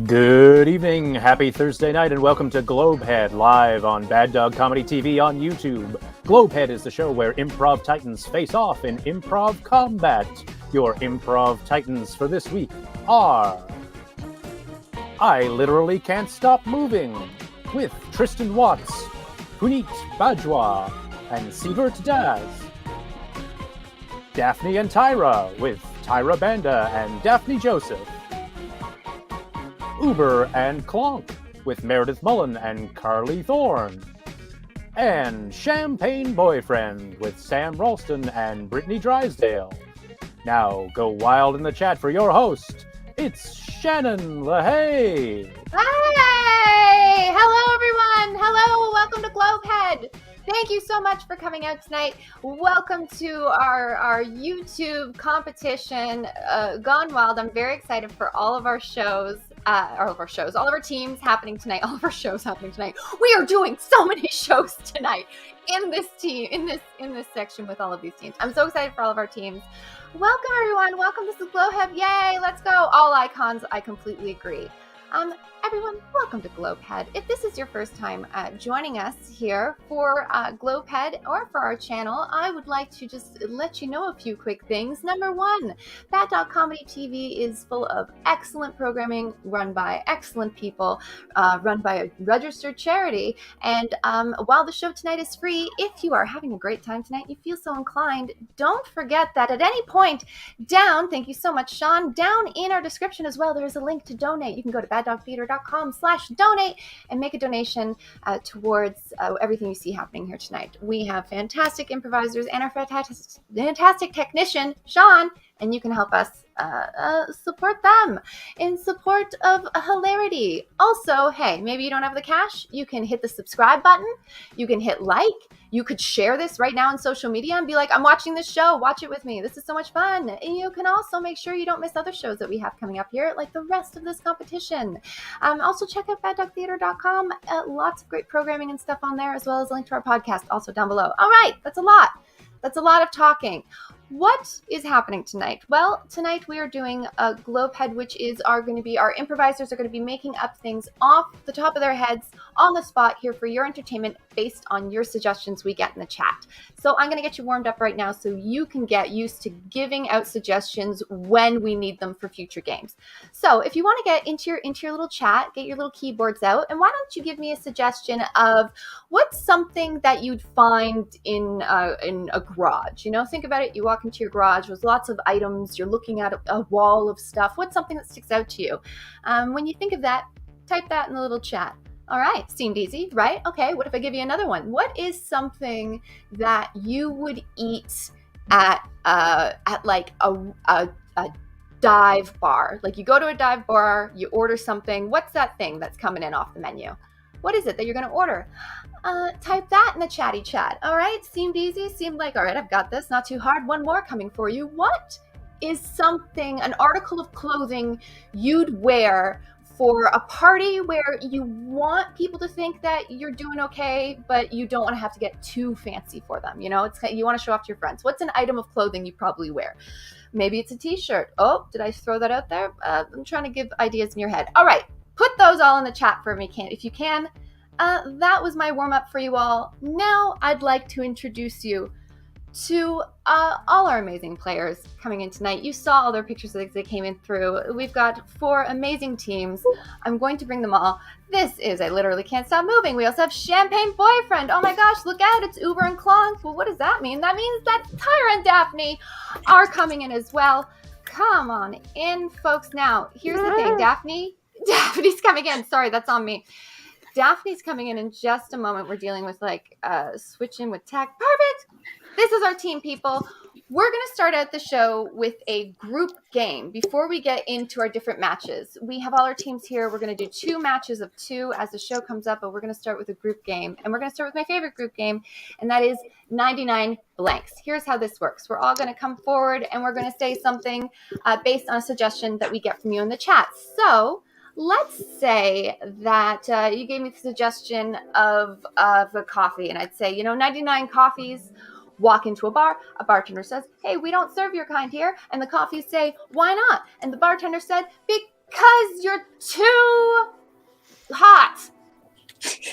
Good evening, happy Thursday night, and welcome to Globehead, live on Bad Dog Comedy TV on YouTube. Globehead is the show where Improv Titans face off in improv combat. Your Improv Titans for this week are... I Literally Can't Stop Moving, with Tristen Watts, Puneet Bajwa, and Sivert Daz. Daphney and Tyra, with Tyra Banda and Daphney Joseph. Uber and Clonk, with Meredith Mullen and Carley Thorne. And Champagne Boyfriend, with Sam Roulston and Brittney Drysdale. Now, go wild in the chat for your host. It's Shannon Lahaie. Hi! Hello, everyone. Hello. Welcome to Globehead. Thank you so much for coming out tonight. Welcome to our YouTube competition, Gone Wild. I'm very excited for all of our shows. All of our teams happening tonight. All of our shows happening tonight. We are doing so many shows tonight in this this section with all of these teams. I'm so excited for all of our teams. Welcome, everyone. Welcome. This is Globehead. Yay! Let's go. All icons. I completely agree. Everyone, welcome to Globehead. If this is your first time joining us here for Globehead or for our channel, I would like to just let you know a few quick things. Number one, Bad Dog Comedy TV is full of excellent programming run by excellent people, run by a registered charity. And while the show tonight is free, if you are having a great time tonight, you feel so inclined, don't forget that at any point down, thank you so much, Seann, down in our description as well, there's a link to donate. You can go to baddogtheater.com/donate and make a donation towards everything you see happening here tonight. We have fantastic improvisers and our fantastic technician, Seann, and you can help us support them in support of hilarity. Also, hey, maybe you don't have the cash. You can hit the subscribe button. You can hit like. You could share this right now on social media and be like, I'm watching this show. Watch it with me. This is so much fun. And you can also make sure you don't miss other shows that we have coming up here, like the rest of this competition. Also, check out baddogtheater.com. Lots of great programming and stuff on there, as well as a link to our podcast also down below. All right, that's a lot. That's a lot of talking. What is happening tonight? Well, tonight we are doing a Globehead, which is our improvisers are going to be making up things off the top of their heads on the spot here for your entertainment based on your suggestions we get in the chat. So I'm going to get you warmed up right now so you can get used to giving out suggestions when we need them for future games. So if you want to get into your little chat, get your little keyboards out, and why don't you give me a suggestion of what's something that you'd find in a garage? You know, think about it. You walk into your garage with lots of items. You're looking at a wall of stuff. What's something that sticks out to you? When you think of that, type that in the little chat. All right, seemed easy, right? Okay, what if I give you another one? What is something that you would eat at like a dive bar? Like you go to a dive bar, you order something. What's that thing that's coming in off the menu? What is it that you're going to order? Type that in the chatty chat. All right, seemed easy. Seemed like, all right, I've got this. Not too hard. One more coming for you. What is something, an article of clothing you'd wear for a party where you want people to think that you're doing okay, but you don't want to have to get too fancy for them? You know, you want to show off to your friends. What's an item of clothing you probably wear? Maybe it's a t-shirt. Oh, did I throw that out there? I'm trying to give ideas in your head. All right, put those all in the chat for me, if you can. That was my warm-up for you all. Now I'd like to introduce you to all our amazing players coming in tonight. You saw all their pictures as they came in through. We've got 4 amazing teams. I'm going to bring them all. This is I Literally Can't Stop Moving. We also have Champagne Boyfriend. Oh my gosh, look out, it's Uber and Clonk. Well, what does that mean? That means that Tyra and Daphney are coming in as well. Come on in, folks. Now, here's the thing, Daphney's coming in. Sorry, that's on me. Daphney's coming in just a moment. We're dealing with switching with tech. Perfect. This is our team, people. We're going to start out the show with a group game before we get into our different matches. We have all our teams here. We're going to do 2 matches of 2 as the show comes up, but we're going to start with a group game. And we're going to start with my favorite group game, and that is 99 blanks. Here's how this works. We're all going to come forward, and we're going to say something based on a suggestion that we get from you in the chat. So let's say that you gave me the suggestion of a coffee, and I'd say, 99 coffees. Walk into a bar, a bartender says, hey, we don't serve your kind here. And the coffees say, why not? And the bartender said, Because you're too hot.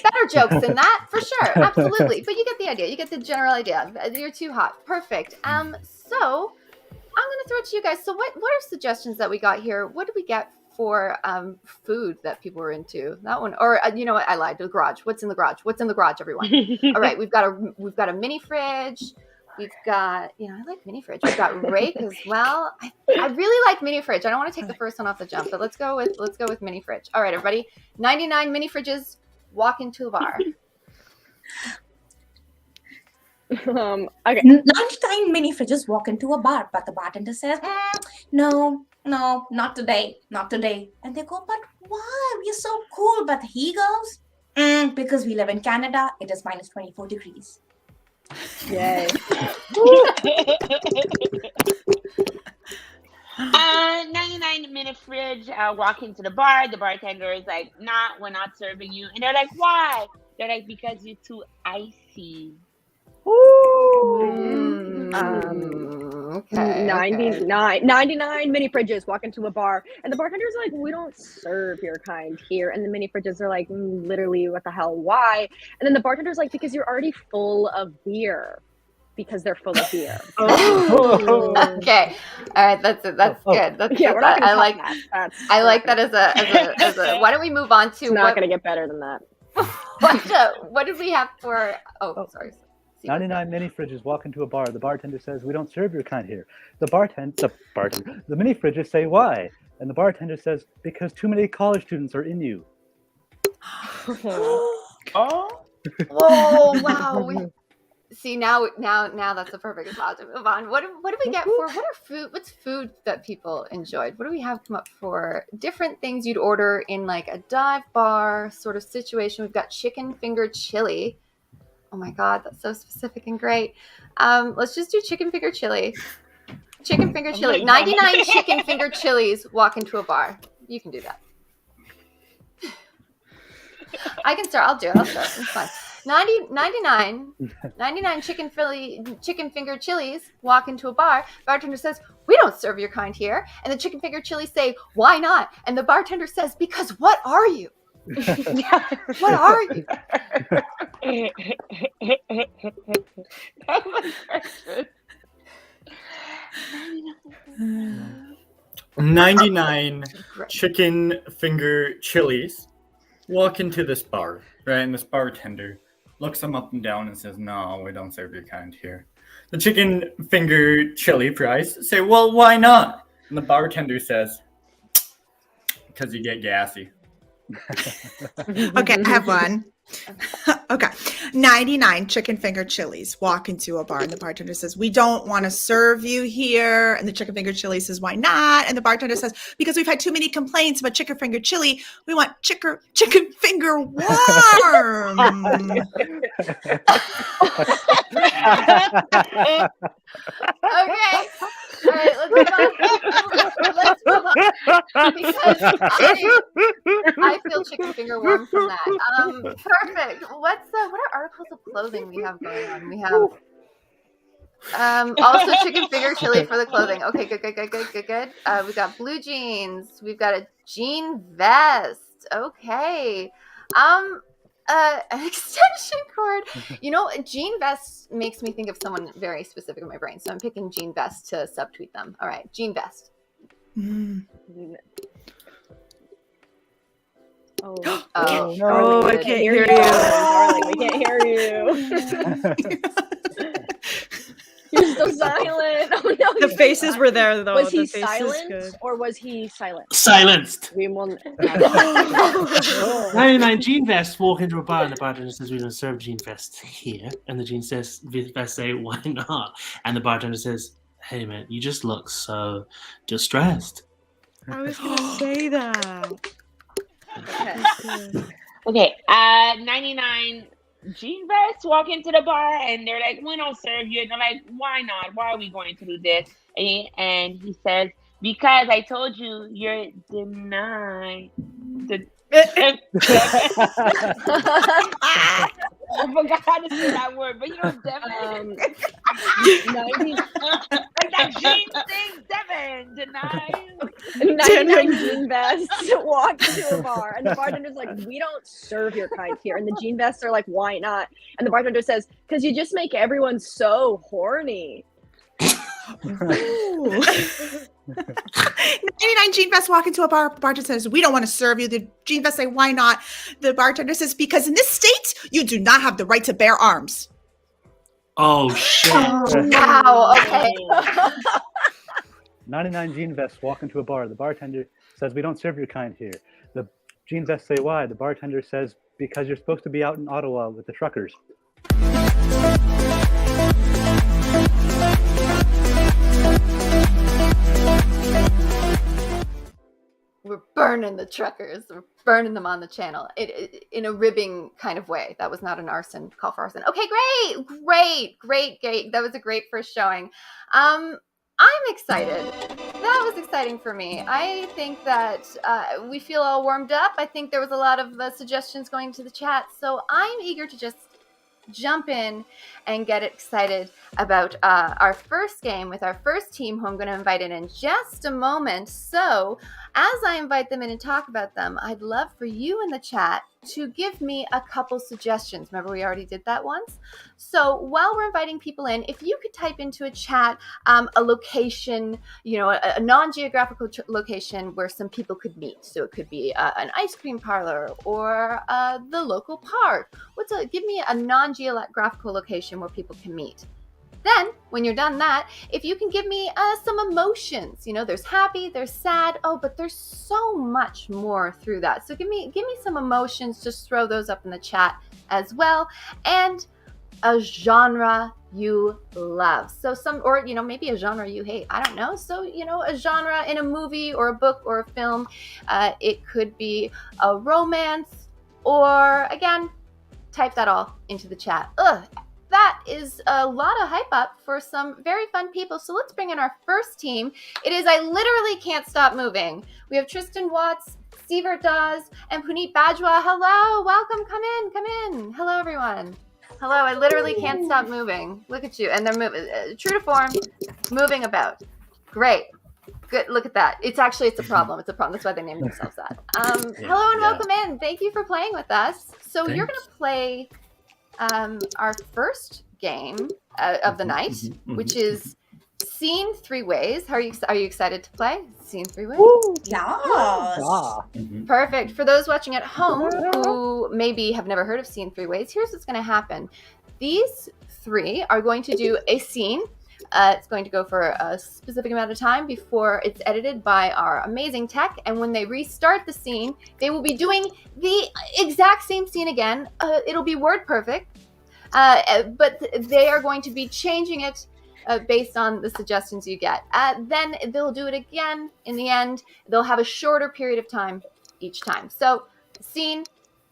Better jokes than that, for sure. Absolutely. But you get the idea. You get the general idea. You're too hot. Perfect. So I'm going to throw it to you guys. So what are suggestions that we got here? What did we get for food that people were into? That one. Or you know what? I lied. The garage. What's in the garage? What's in the garage, everyone? All right. We've got a mini fridge. We've got, I like mini fridge. We've got rake as well. I really like mini fridge. I don't want to take the first one off the jump, but let's go with mini fridge. All right, everybody. 99 mini fridges walk into a bar. Okay. 99 mini fridges walk into a bar, but the bartender says, no, not today. And they go, but why? We're so cool. But he goes, because we live in Canada, it is minus 24 degrees. Yay. 99-minute fridge. Walk into the bar. The bartender is like, nah, we're not serving you. And they're like, why? They're like, because you're too icy. Okay. 99 mini fridges walk into a bar, and the bartender's like, we don't serve your kind here. And the mini fridges are like, literally, what the hell? Why? And then the bartender's like, because you're already full of beer. Because they're full of beer. Okay. All right. That's it. That's good. That's yeah, good. we're not gonna I like that. I like that as a why don't we move on to It's not going to get better than that. what did we have for sorry. 99 mini fridges walk into a bar. The bartender says, we don't serve your kind here. The mini fridges say, why? And the bartender says, because too many college students are in you. Oh. Whoa, wow. See, now that's a perfect spot to move on. What do we get for, what's food that people enjoyed? What do we have come up for different things you'd order in like a dive bar sort of situation? We've got chicken finger chili. Oh my God, that's so specific and great. Let's just do chicken finger chili. Chicken finger chili. 99 chicken finger chilies walk into a bar. You can do that. I can start. I'll do it. It's fine. 99 chicken finger chilies walk into a bar. Bartender says, we don't serve your kind here. And the chicken finger chilies say, why not? And the bartender says, because what are you? What are you? That was good. 99 chicken finger chilies walk into this bar, right? And this bartender looks them up and down and says, no, we don't serve your kind here. The chicken finger chili fries say, well, why not? And the bartender says, because you get gassy. Okay, I have one. Okay. 99 chicken finger chilies walk into a bar and the bartender says, we don't want to serve you here. And the chicken finger chili says, why not? And the bartender says, because we've had too many complaints about chicken finger chili. We want chicken finger warm. Okay. All right, let's move on. Because I feel chicken finger warm from that. Perfect. What are articles of clothing we have going on? We have also chicken finger chili for the clothing. Okay, good. We've got blue jeans. We've got a jean vest. Okay. An extension cord. Jean vest makes me think of someone very specific in my brain. So I'm picking jean vest to subtweet them. All right, jean vest. Oh, I can't hear you. Darling, we can't hear you. You're so silent. Oh, no, The faces were there, though. Was he The faces silent good. or was he silent? Silenced. We will. 99 jean vests walk into a bar and the bartender says, we don't serve jean vests here. And the jean vest say, why not? And the bartender says, hey man, you just look so distressed. I was going to say that. Okay. 99 jean vests walk into the bar and they're like, we don't serve you. And they're like, why not? Why are we going to do this? And he says, because I told you you're denied. I forgot how to say that word, but you know, Devin. 90, Like that Gene thing, Devin, deny. 99 jean vests walk into a bar, and the bartender's like, "We don't serve your kind here." And the jean vests are like, "Why not?" And the bartender says, "Because you just make everyone so horny." 99 jean vests walk into a bar. The bartender says, "We don't want to serve you." The jean vests say, "Why not?" The bartender says, "Because in this state, you do not have the right to bear arms." Oh shit! Wow. Okay. 99 jean vests walk into a bar. The bartender says, "We don't serve your kind here." The jean vests say, "Why?" The bartender says, "Because you're supposed to be out in Ottawa with the truckers." We're burning the truckers. We're burning them on the channel in a ribbing kind of way. That was not an arson call for arson. Okay, great. That was a great first showing. I'm excited. That was exciting for me. I think that we feel all warmed up. I think there was a lot of suggestions going to the chat, so I'm eager to just jump in and get excited about our first game with our first team, who I'm going to invite in just a moment. So as I invite them in and talk about them, I'd love for you in the chat to give me a couple suggestions. Remember, we already did that once. So while we're inviting people in, if you could type into a chat a location, a non-geographical location where some people could meet. So it could be an ice cream parlor or the local park. Give me a non-geographical location where people can meet. Then, when you're done that, if you can give me some emotions, there's happy, there's sad, but there's so much more through that. So give me some emotions, just throw those up in the chat as well. And a genre you love. So maybe a genre you hate. I don't know. So, a genre in a movie or a book or a film. It could be a romance, or again, type that all into the chat. That is a lot of hype up for some very fun people. So let's bring in our first team. It is I Literally Can't Stop Moving. We have Tristen Watts, Sivert Dawes, and Puneet Bajwa. Hello, welcome, come in. Hello, everyone. Hello, I Literally Can't Stop Moving. Look at you. And they're moving, true to form, moving about. Great. Good. Look at that. It's a problem. It's a problem. That's why they named themselves that. Hello and welcome in. Thank you for playing with us. So You're going to play our first game of the night, which is Scene 3 Ways. Are you excited to play Scene 3 Ways? Yes. Perfect. For those watching at home who maybe have never heard of Scene 3 Ways, here's what's going to happen. These three are going to do a scene. It's going to go for a specific amount of time before it's edited by our amazing tech. And when they restart the scene, they will be doing the exact same scene again. It'll be word perfect, but they are going to be changing it based on the suggestions you get. Then they'll do it again. In the end, they'll have a shorter period of time each time. So scene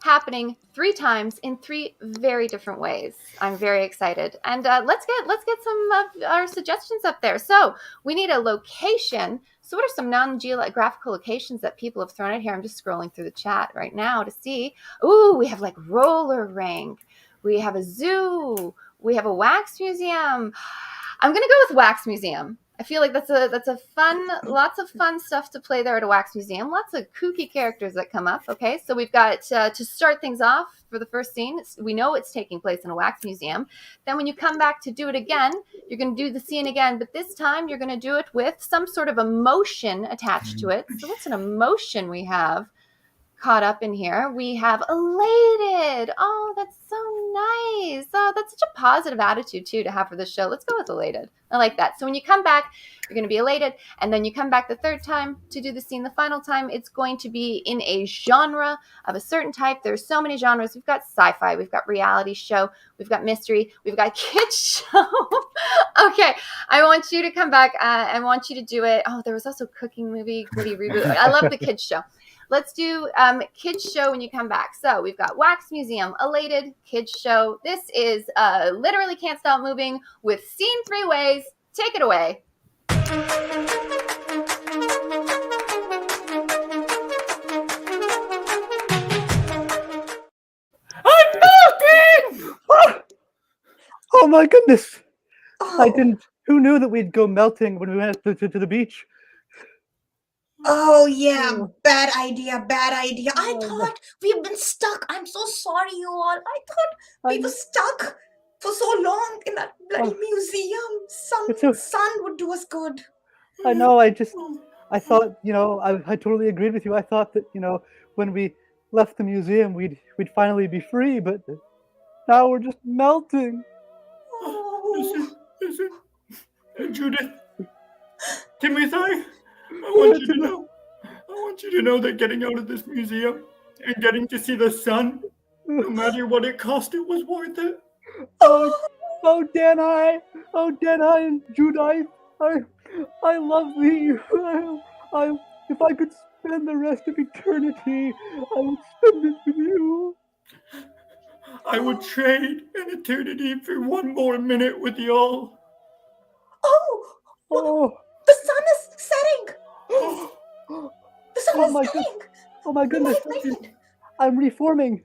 happening 3 times in 3 very different ways. I'm very excited. And let's get some of our suggestions up there. So we need a location. So what are some non-geographical locations that people have thrown out here? I'm just scrolling through the chat right now to see. Ooh, we have like roller rink. We have a zoo. We have a wax museum. I'm going to go with wax museum. I feel like that's a fun, lots of fun stuff to play there at a wax museum. Lots of kooky characters that come up. Okay, so we've got to start things off for the first scene. We know it's taking place in a wax museum. Then when you come back to do it again, you're going to do the scene again, but this time you're going to do it with some sort of emotion attached to it. So what's an emotion we have caught up in here? We have elated. Oh, that's so nice. Oh, that's such a positive attitude too to have for this show. Let's go with elated. I like that. So when you come back, you're going to be elated, and then you come back the third time to do the scene. The final time, it's going to be in a genre of a certain type. There's so many genres. We've got sci-fi, we've got reality show, we've got mystery, we've got kids show. Okay, I want you to come back. I want you to do it. Oh, there was also cooking movie, gritty reboot. I love the kids show. Let's do kids show when you come back. So we've got wax museum, elated, kids show. This is Literally Can't Stop Moving with Scene 3 Ways. Take it away. I'm melting! my goodness! Oh. I didn't. Who knew that we'd go melting when we went to the beach? Oh yeah, bad idea. I thought we've been stuck. I'm so sorry, you all. I thought we were stuck for so long in that bloody museum. Some sun would do us good. I know. I thought, I totally agreed with you. I thought that, when we left the museum, we'd finally be free, but now we're just melting. Listen, Judith, Timothy, I want you to know that getting out of this museum and getting to see the sun, no matter what it cost, it was worth it. Oh, Daphney and Judith, I love thee. If I could spend the rest of eternity, I would spend it with you. I would trade an eternity for one more minute with y'all. Oh, the sun is setting. The sun is setting. Oh my goodness. I'm reforming.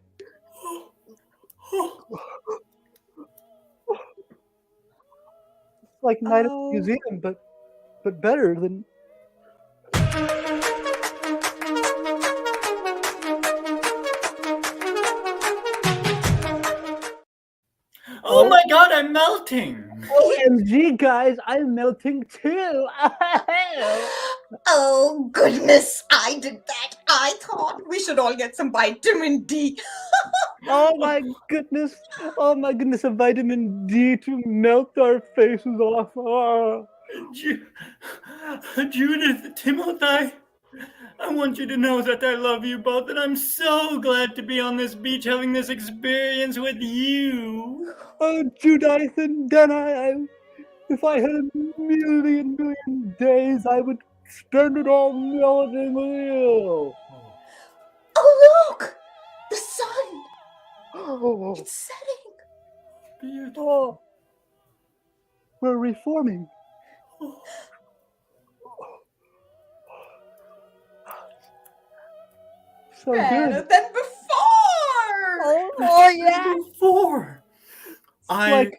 It's like Night at the Museum, but better than. Oh my God, I'm melting! OMG, guys, I'm melting too. Oh goodness, I did that. I thought we should all get some vitamin D. Oh my goodness, a vitamin D to melt our faces off. Oh. Judith, Timothy, I want you to know that I love you both, and I'm so glad to be on this beach having this experience with you. Oh, Judith and Daphney, if I had a million days, I would spend it all melting with you. Oh, look! The sun! Oh. It's setting. Beautiful. Oh. We're reforming. Oh. So better good. than before. Oh yeah. Before. I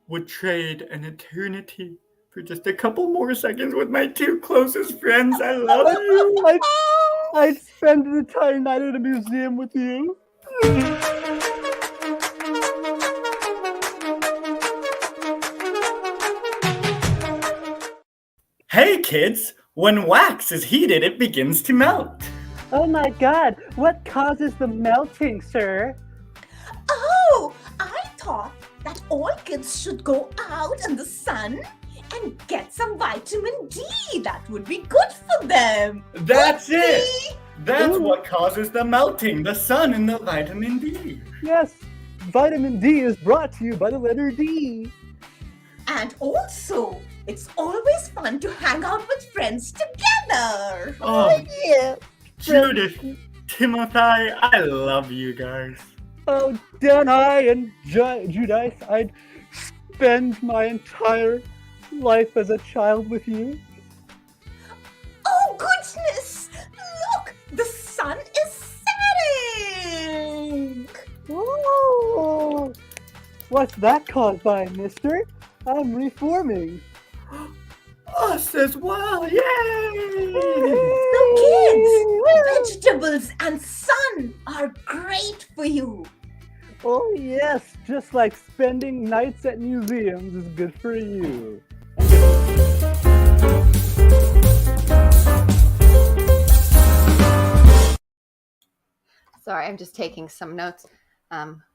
would trade an eternity for just a couple more seconds with my two closest friends. I love you. I'd spend an entire night at a museum with you. Hey kids, when wax is heated, it begins to melt. Oh my God, what causes the melting, sir? Oh, I thought that all kids should go out in the sun and get some vitamin D. That would be good for them. That's it. That's what causes the melting, the sun and the vitamin D. Yes, vitamin D is brought to you by the letter D. And also, it's always fun to hang out with friends together. Oh, Yeah. Judith, Timothy, I love you guys. Oh, Daphney and Judith, I'd spend my entire life as a child with you. Oh, goodness! Look, the sun is setting! Oh, what's that caused by, mister? I'm reforming. Us as well, yay! The kids, vegetables and sun are great for you. Oh yes, just like spending nights at museums is good for you. Sorry, I'm just taking some notes.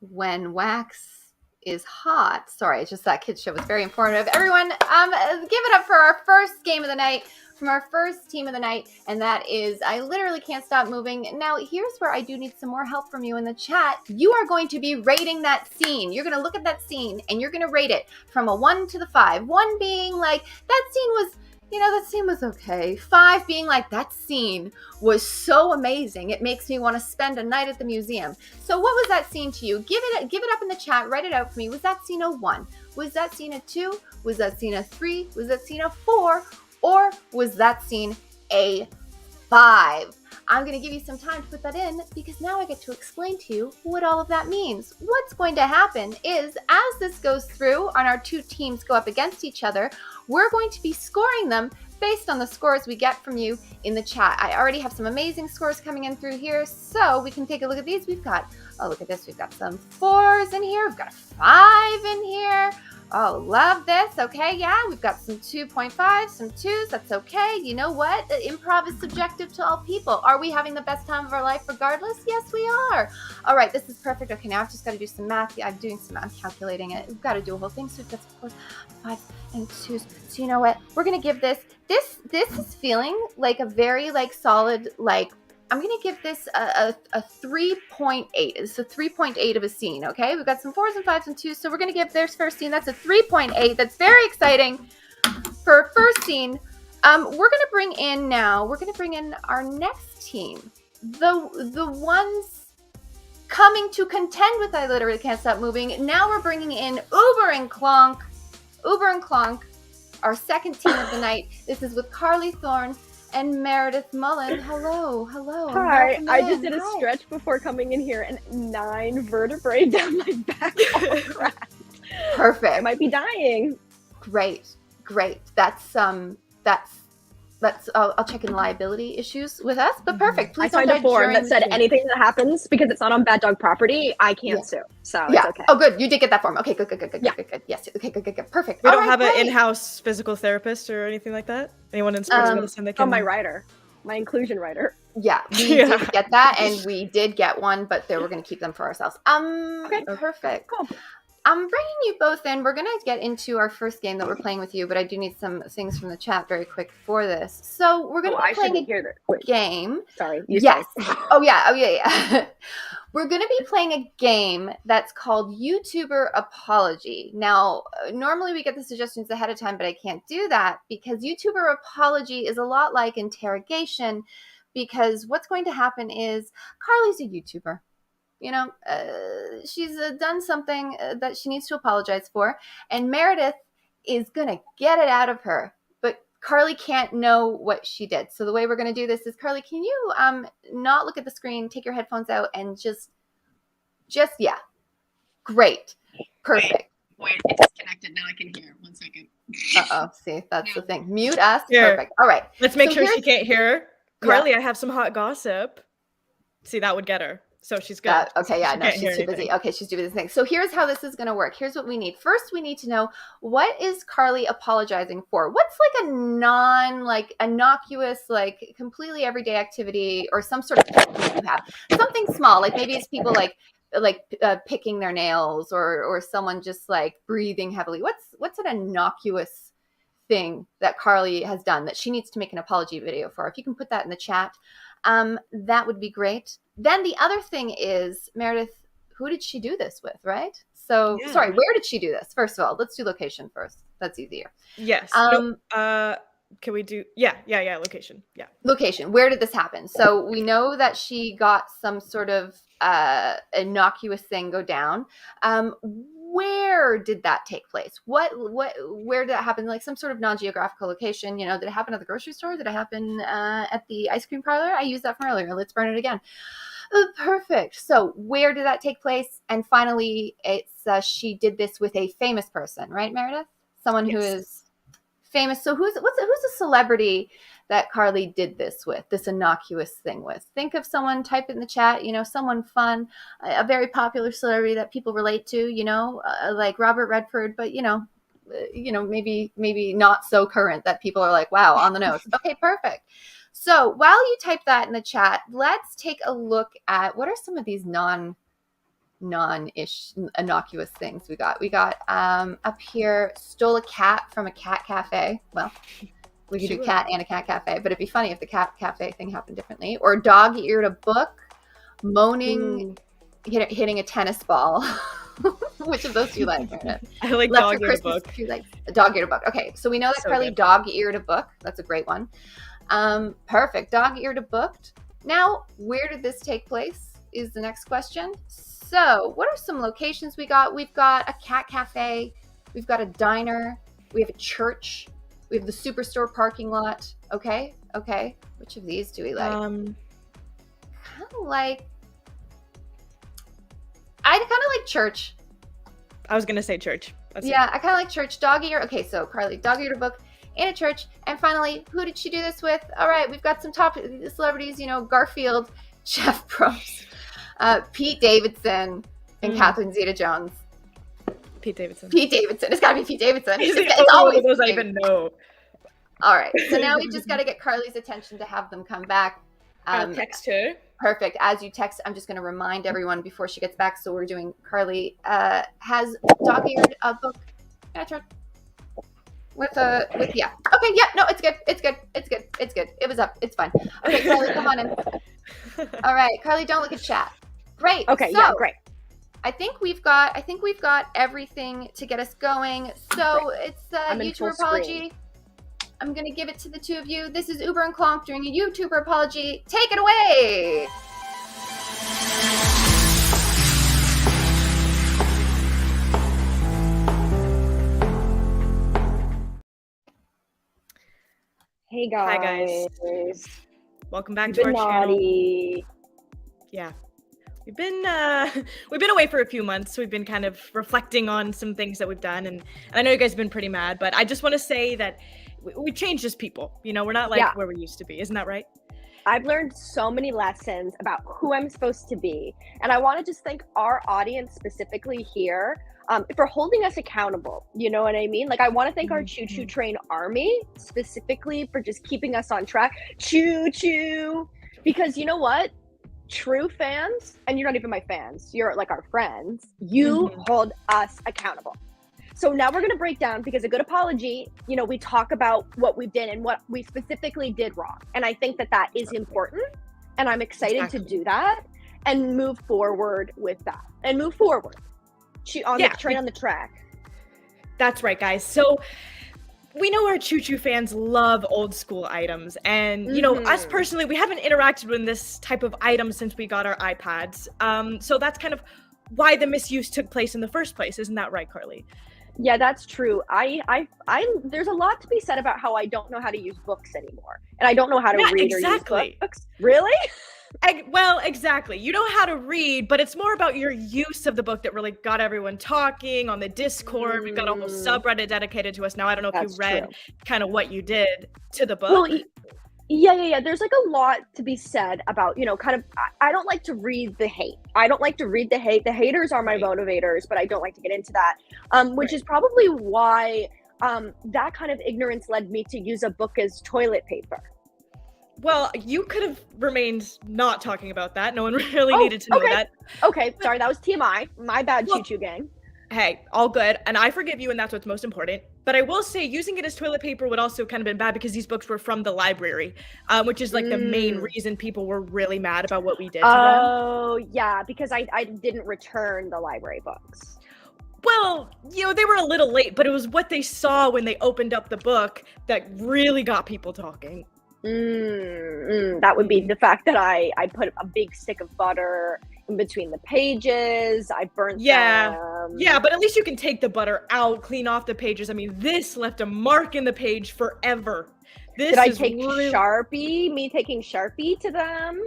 When wax is hot. Sorry, it's just that kids show was very informative. Everyone, give it up for our first game of the night from our first team of the night, and that is I Literally Can't Stop Moving. Now, here's where I do need some more help from you in the chat. You are going to be rating that scene. You're going to look at that scene, and you're going to rate it from a 1 to the 5. 1 being like, that scene was, that scene was okay. 5 being like, that scene was so amazing. It makes me want to spend a night at the museum. So what was that scene to you? Give it up in the chat. Write it out for me. Was that scene a 1? Was that scene a 2? Was that scene a 3? Was that scene a 4? Or was that scene a 5? I'm going to give you some time to put that in because now I get to explain to you what all of that means. What's going to happen is as this goes through and our two teams go up against each other, we're going to be scoring them based on the scores we get from you in the chat. I already have some amazing scores coming in through here, so we can take a look at these. We've got, oh, look at this. We've got some 4s in here. We've got a 5 in here. Oh, love this. Okay, yeah, we've got some 2.5, some 2s. That's okay. You know what? Improv is subjective to all people. Are we having the best time of our life regardless? Yes, we are. All right, this is perfect. Okay, now I've just got to do some math. I'm doing some math, calculating it. We've got to do a whole thing. So we've got, of course, 5 and 2s. So you know what? We're going to give this is feeling like a very solid, I'm going to give this a 3.8. It's a 3.8 of a scene, okay? We've got some 4s and 5s and 2s, so we're going to give their first scene. That's a 3.8. That's very exciting for a first scene. We're going to bring in our next team. The ones coming to contend with I Literally Can't Stop Moving. Now we're bringing in Uber and Clonk, our second team of the night. This is with Carley, Thorne, and Meredith Mullen. Hello. Hi, I just did a stretch before coming in here and 9 vertebrae down my back. Perfect. I might be dying. Great. That's I'll check in liability issues with us, but perfect. Please I signed a form that said anything that happens because it's not on Bad Dog property, I can't sue. So it's okay. Oh, good. You did get that form. Okay, good. Yes. Okay, good. Perfect. We don't have an in-house physical therapist or anything like that? Anyone in sports medicine that can... Oh, my writer. My inclusion writer. Yeah, we did get that, and we did get one, but we're going to keep them for ourselves. Okay, perfect. Cool. I'm bringing you both in. We're going to get into our first game that we're playing with you, but I do need some things from the chat very quick for this. So we're going to be playing a game. Sorry. Yes. Oh, yeah. We're going to be playing a game that's called YouTuber Apology. Now, normally we get the suggestions ahead of time, but I can't do that because YouTuber Apology is a lot like interrogation because what's going to happen is Carley's a YouTuber. You know, she's done something that she needs to apologize for, and Meredith is going to get it out of her, but Carley can't know what she did. So the way we're going to do this is, Carley, can you not look at the screen, take your headphones out, and just yeah. Great. Perfect. Wait, it disconnected. Now I can hear. 1 second. Uh-oh. See, that's the thing. Mute us. Here. Perfect. All right. Let's make sure she can't hear. Carley, I have some hot gossip. See, that would get her. So she's good. Okay, yeah, no, she's too busy. Okay, she's too busy. Thing. So here's how this is going to work. Here's what we need. First, we need to know, what is Carley apologizing for? What's a innocuous, completely everyday activity or some sort of you have? Something small, maybe it's people picking their nails or someone just breathing heavily. What's an innocuous thing that Carley has done that she needs to make an apology video for? If you can put that in the chat, that would be great. Then the other thing is, Meredith, who did she do this with, right? So, sorry, where did she do this? First of all, let's do location first. That's easier. Yes. Can we do, location. Yeah. Location. Where did this happen? So we know that she got some sort of innocuous thing go down. Where did that take place? Where did that happen? Some sort of non-geographical location, did it happen at the grocery store? Did it happen at the ice cream parlor? I used that from earlier. Let's burn it again. Perfect. So where did that take place? And finally, it's she did this with a famous person, right, Meredith? Someone who is famous. So who's a celebrity that Carley did this with, this innocuous thing with? Think of someone, type it in the chat, someone fun, a very popular celebrity that people relate to, like Robert Redford, but maybe not so current that people are like, wow, on the nose. Okay, perfect. So while you type that in the chat, let's take a look at what are some of these non-ish innocuous things we got. We got up here, stole a cat from a cat cafe. Well, we could do cat and a cat cafe, but it'd be funny if the cat cafe thing happened differently. Or dog-eared a book, moaning, hitting a tennis ball. Which of those do you like, Meredith? I like dog-eared a book. Dog-eared a book. Okay, so we know that Carley dog-eared a book. That's a great one. Perfect. Dog-eared a book. Now, where did this take place is the next question. So what are some locations we got? We've got a cat cafe. We've got a diner. We have a church. We have the Superstore parking lot. Okay. Which of these do we like? kind of like church. I was gonna say church. I kind of like church. Dog-eared. Okay, so Carley, dog-eared a book in a church. And finally, who did she do this with? All right, we've got some top celebrities, Garfield, Jeff Probst, Pete Davidson, and Catherine Zeta-Jones. Pete Davidson. It's got to be Pete Davidson. It's always those I even know. All right, so now we've just got to get Carley's attention to have them come back. I'll text her. Perfect. As you text, I'm just going to remind everyone before she gets back. So we're doing Carley has dog-eared a book in a church with yeah. Okay, yeah, no, it's good. It was up. It's fine. Okay, Carley, come on in. All right, Carley, don't look at chat. Great. Okay, so, yeah, great. I think we've got everything to get us going. So it's YouTuber apology. I'm gonna give it to the two of you. This is Uber and Clonk doing a YouTuber apology. Take it away. Hey guys. Hi guys. Welcome back to Been our channel. naughty. Yeah. We've been away for a few months. We've been kind of reflecting on some things that we've done, and I know you guys have been pretty mad, but I just want to say that we changed as people. We're not like where we used to be. Isn't that right? I've learned so many lessons about who I'm supposed to be, and I want to just thank our audience specifically here for holding us accountable. You know what I mean? Like, I want to thank our Choo Choo Train army specifically for just keeping us on track. Choo choo, because you know what? True fans, and you're not even my fans, you're like our friends, you hold us accountable. So now we're going to break down, because a good apology, we talk about what we did and what we specifically did wrong. And I think that is important. And I'm excited to do that and move forward with that and move forward on the train on the track. That's right, guys. So we know our Choo Choo fans love old school items. And, us personally, we haven't interacted with this type of item since we got our iPads. So that's kind of why the misuse took place in the first place. Isn't that right, Carley? Yeah, that's true. I there's a lot to be said about how I don't know how to use books anymore. And I don't know how to read or use books. Really? Well, exactly. You know how to read, but it's more about your use of the book that really got everyone talking on the Discord. We've got a whole subreddit dedicated to us now. I don't know if you read kind of what you did to the book. Well, yeah. There's like a lot to be said about, I don't like to read the hate. I don't like to read the hate. The haters are my motivators, but I don't like to get into that, which is probably why that kind of ignorance led me to use a book as toilet paper. Well, you could have remained not talking about that. No one really needed to know that. Okay, sorry, that was TMI. My bad, Choo Choo gang. Hey, all good. And I forgive you, and that's what's most important. But I will say using it as toilet paper would also kind of been bad because these books were from the library, which is like the main reason people were really mad about what we did to them. Oh, yeah, because I didn't return the library books. Well, they were a little late, but it was what they saw when they opened up the book that really got people talking. That would be the fact that I put a big stick of butter in between the pages. I burnt them. Yeah, but at least you can take the butter out, clean off the pages. I mean, this left a mark in the page forever. Did I take Sharpie? Me taking Sharpie to them?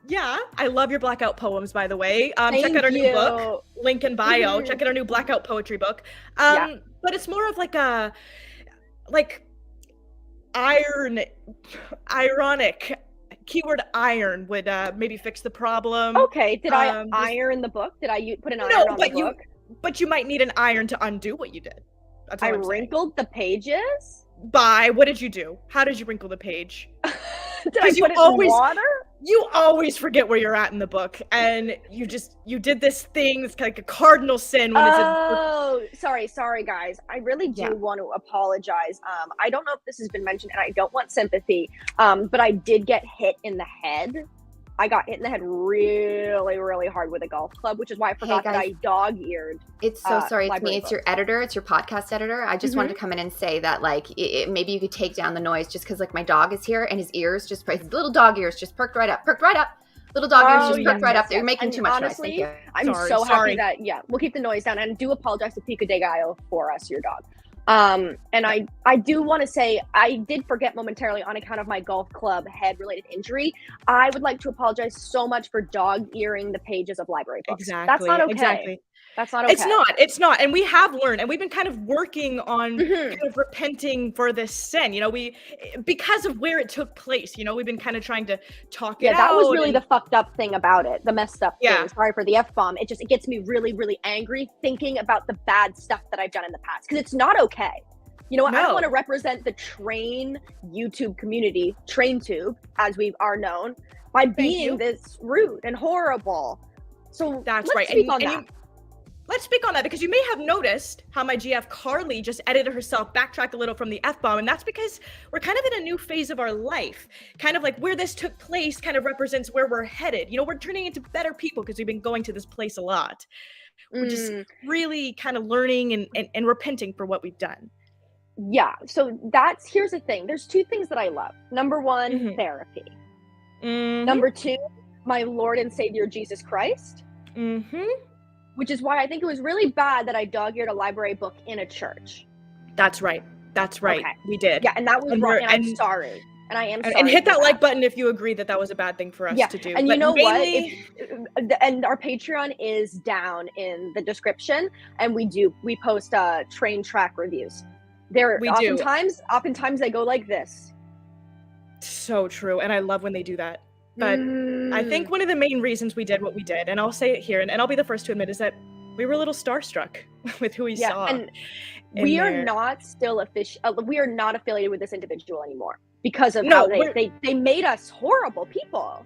Yeah, I love your Blackout poems, by the way. Check out our new book, link in bio. Check out our new Blackout poetry book. But it's more of like a ironic keyword iron would maybe fix the problem. Okay, did I iron the book? Did I put an iron on the book? But you might need an iron to undo what you did. That's all I'm wrinkled the pages? What did you do? How did you wrinkle the page? Did I put it in water? You always forget where you're at in the book, and you did this thing that's like a cardinal sin when sorry guys. I really do want to apologize. I don't know if this has been mentioned, and I don't want sympathy, but I did get hit in the head. I got hit in the head really, really hard with a golf club, which is why I forgot that I dog-eared. It's so sorry. It's me. It's your editor. It's your podcast editor. I just wanted to come in and say that, maybe you could take down the noise just because, my dog is here and his little dog ears just perked right up. Little dog ears just perked right up. You're making too much noise. Thank you. I'm so happy that, we'll keep the noise down. And do apologize to Pico de Gallo for us, your dog. And I do want to say, I did forget momentarily on account of my golf club head-related injury. I would like to apologize so much for dog-earing the pages of library books. Exactly. That's not okay. Exactly. That's not okay. It's not. And we have learned, and we've been kind of working on kind of repenting for this sin. You know, because of where it took place, you know, we've been kind of trying to talk it out. Yeah, that was really the fucked up thing about it. The messed up Yeah. thing. Sorry for the F-bomb. It gets me really, really angry thinking about the bad stuff that I've done in the past. Because it's not okay. You know what? I don't want to represent the train YouTube community, TrainTube, as we are known, by being this rude and horrible. So that's let's right. speak on that. Let's speak on that, because you may have noticed how my GF Carley just edited herself, backtracked a little from the F-bomb, and that's because we're kind of in a new phase of our life. Kind of like where this took place kind of represents where we're headed. You know, we're turning into better people because we've been going to this place a lot. We're just really kind of learning and repenting for what we've done. Yeah, so here's the thing. There's two things that I love. Number one, therapy. Number two, my Lord and Savior Jesus Christ. Which is why I think it was really bad that I dog-eared a library book in a church. That's right. Okay. We did. Yeah, and that was wrong, and I'm sorry. And I am sorry. And hit that like button if you agree that was a bad thing for us to do. And you know what? And our Patreon is down in the description, and we post train track reviews. Oftentimes they go like this. So true, and I love when they do that. But I think one of the main reasons we did what we did, and I'll say it here, and I'll be the first to admit, is that we were a little starstruck with who we saw. And we are not we are not affiliated with this individual anymore because of how they made us horrible people.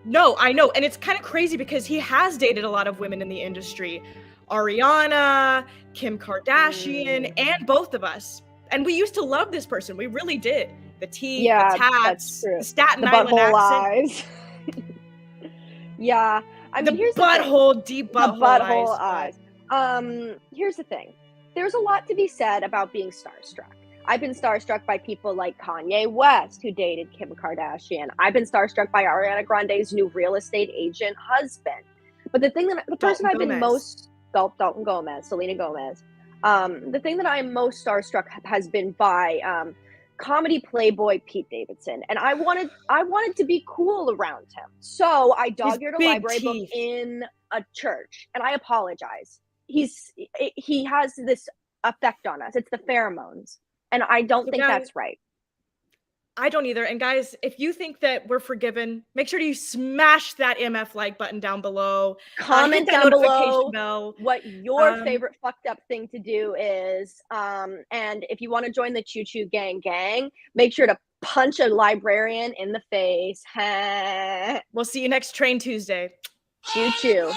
No, I know, and it's kind of crazy because he has dated a lot of women in the industry. Ariana, Kim Kardashian, and both of us. And we used to love this person. We really did. The teeth, the tats, the Staten Island accent. Yeah. I mean, here's deep butthole eyes. Here's the thing. There's a lot to be said about being starstruck. I've been starstruck by people like Kanye West, who dated Kim Kardashian. I've been starstruck by Ariana Grande's new real estate agent husband. But the person I've been most Dalton Gomez, Selena Gomez. The thing that I am most starstruck has been by comedy playboy Pete Davidson, and I wanted to be cool around him, so I dog-eared a library book in a church, and I apologize. He has this effect on us. It's the pheromones, and I don't think that's right. I don't either. And guys, if you think that we're forgiven, make sure you smash that MF like button down below. Comment down below what your favorite fucked up thing to do is. And if you want to join the Choo Choo Gang, make sure to punch a librarian in the face. We'll see you next Train Tuesday. Choo choo.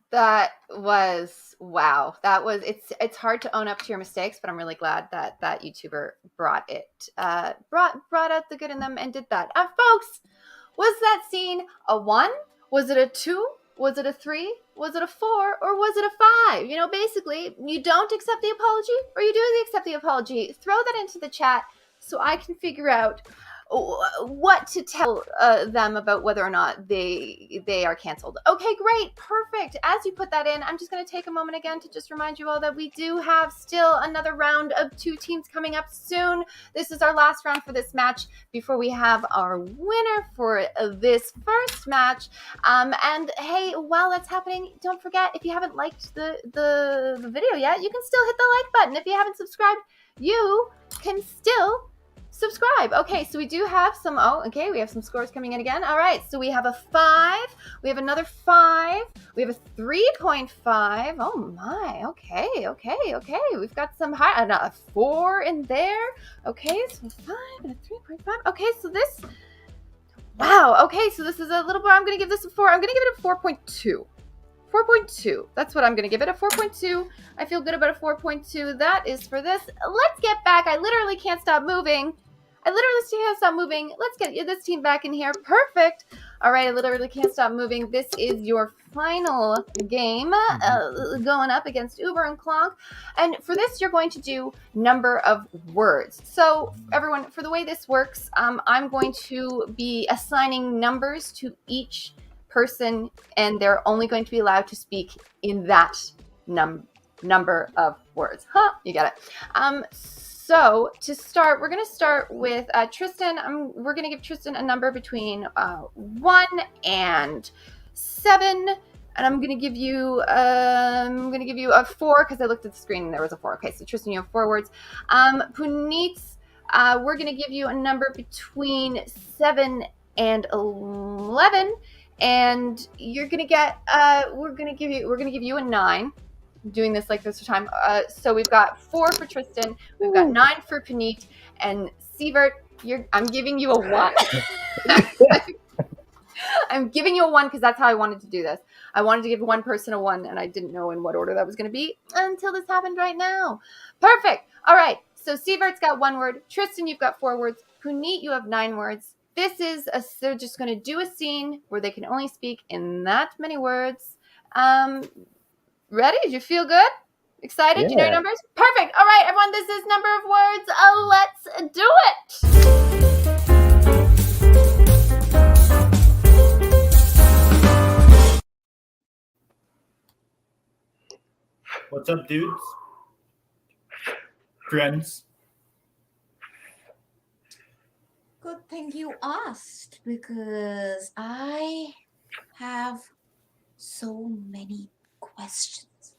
That was wow. It's hard to own up to your mistakes, but I'm really glad that that YouTuber brought out the good in them and did that. Folks, was that scene a 1? Was it a 2? Was it a 3? Was it a 4? Or was it a 5? You know, basically, you don't accept the apology or you do accept the apology. Throw that into the chat so I can figure out what to tell them about whether or not they are canceled. Okay, great, perfect. As you put that in, I'm just going to take a moment again to just remind you all that we do have still another round of 2 teams coming up soon. This is our last round for this match before we have our winner for this first match. And hey, while that's happening, don't forget, if you haven't liked the video yet, you can still hit the like button. If you haven't subscribed, you can still subscribe. Okay, so we do have some, we have some scores coming in again. All right, so we have a 5, we have another 5, we have a 3.5. Oh my, okay. We've got some high, a 4 in there. Okay, so 5 and a 3.5. Okay, so this, wow. Okay, so this is a little more, I'm going to give this a 4. I'm going to give it a 4.2. 4.2. That's what I'm going to give it, a 4.2. I feel good about a 4.2. That is for this. Let's get back. I literally can't stop moving. I literally can't stop moving. Let's get this team back in here. Perfect. All right, I literally can't stop moving. This is your final game going up against Uber and Clonk. And for this, you're going to do number of words. So everyone, for the way this works, I'm going to be assigning numbers to each person, and they're only going to be allowed to speak in that number of words. You got it. So to start, we're going to start with Tristen. We're going to give Tristen a number between 1 and 7, and I'm going to give you a 4 because I looked at the screen and there was a 4. Okay, so Tristen, you have 4 words. Puneet, we're going to give you a number between 7 and 11, and you're going to get we're going to give you a 9. Doing this like this time. So we've got 4 for Tristen, we've got 9 for Puneet, and Sivert, I'm giving you a 1. I'm giving you a 1 because that's how I wanted to do this. I wanted to give one person a 1, and I didn't know in what order that was going to be until this happened right now. Perfect. All right. So Sivert's got 1 word. Tristen, you've got 4 words. Puneet, you have 9 words. This is they're just going to do a scene where they can only speak in that many words. Ready? Did you feel good? Excited? Yeah. Do you know your numbers? Perfect. All right, everyone, this is number of words. Let's do it. What's up, dudes? Friends? Good thing you asked, because I have so many questions.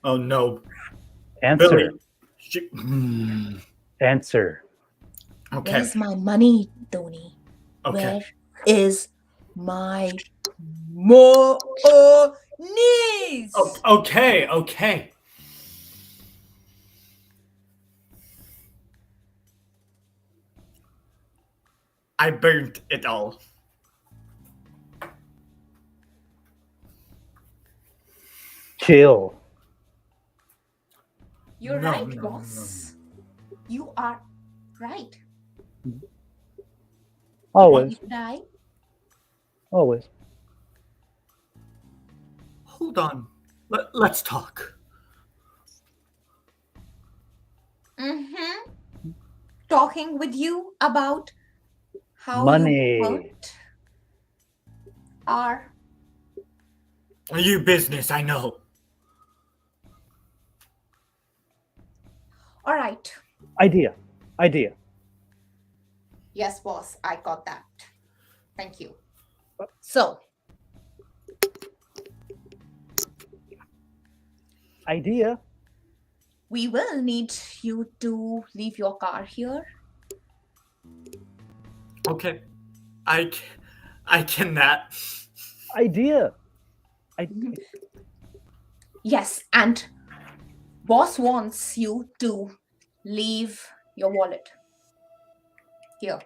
Oh no. Answer. Billy. Answer. Okay. Where's my money, Tony? Okay. Where is my money? Oh, okay. I burnt it all. Chill. You're No, right, no, boss. You are right. Always. Did I? Always. Hold on. Let's talk. Talking with you about how Money. you burnt our You business, I know. All right. Idea. Yes, boss, I got that. Thank you. So, Idea. we will need you to leave your car here. Okay. I cannot. Idea. Yes, and boss wants you to leave your wallet here.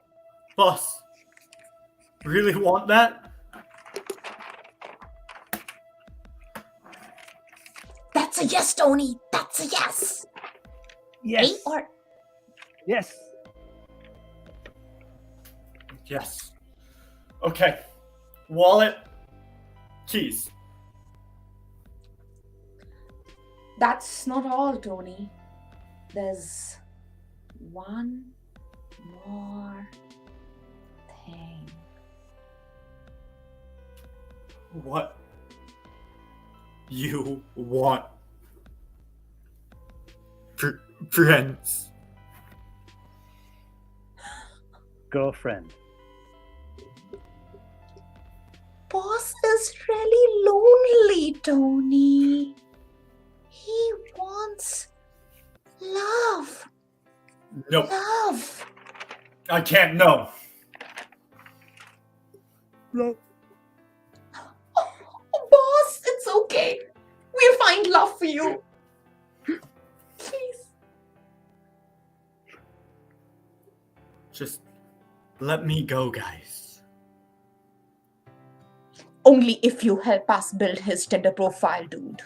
Boss. Really want that? That's a yes, Tony. That's a yes. Yes. A or Yes. Yes. Okay. Wallet. Keys. that's not all, Tony. There's one more thing. What you want, friends? Girlfriend. Boss is really lonely, Tony. He wants love. Nope. Love. I can't. No. No. Oh, boss, it's okay. We'll find love for you. Please. Just let me go, guys. Only if you help us build his Tinder profile, dude.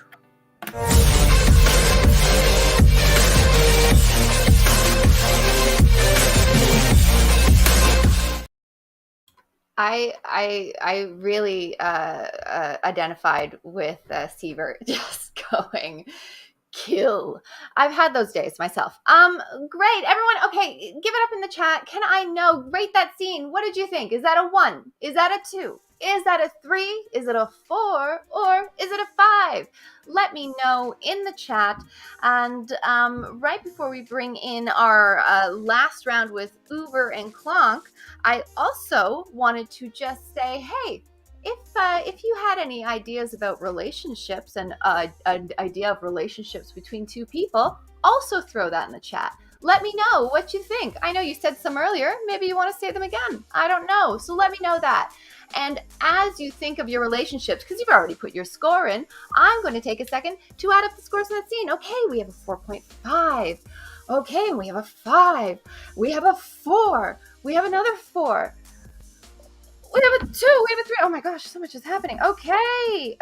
I really identified with Sivert just going kill. I've had those days myself. Great, everyone. Okay, give it up in the chat. Can I know? Rate that scene. What did you think? Is that a 1? Is that a 2? Is that a 3? Is it a 4? Or is it a 5? Let me know in the chat. And right before we bring in our last round with Uber and Clonk, I also wanted to just say, hey, if you had any ideas about relationships and an idea of relationships between two people, also throw that in the chat. Let me know what you think. I know you said some earlier. Maybe you want to say them again. I don't know. So let me know that. And as you think of your relationships, because you've already put your score in, I'm going to take a second to add up the scores from that scene. Okay, we have a 4.5. Okay, we have a 5. We have a 4. We have another 4. We have a 2. We have a 3. Oh my gosh, so much is happening. Okay.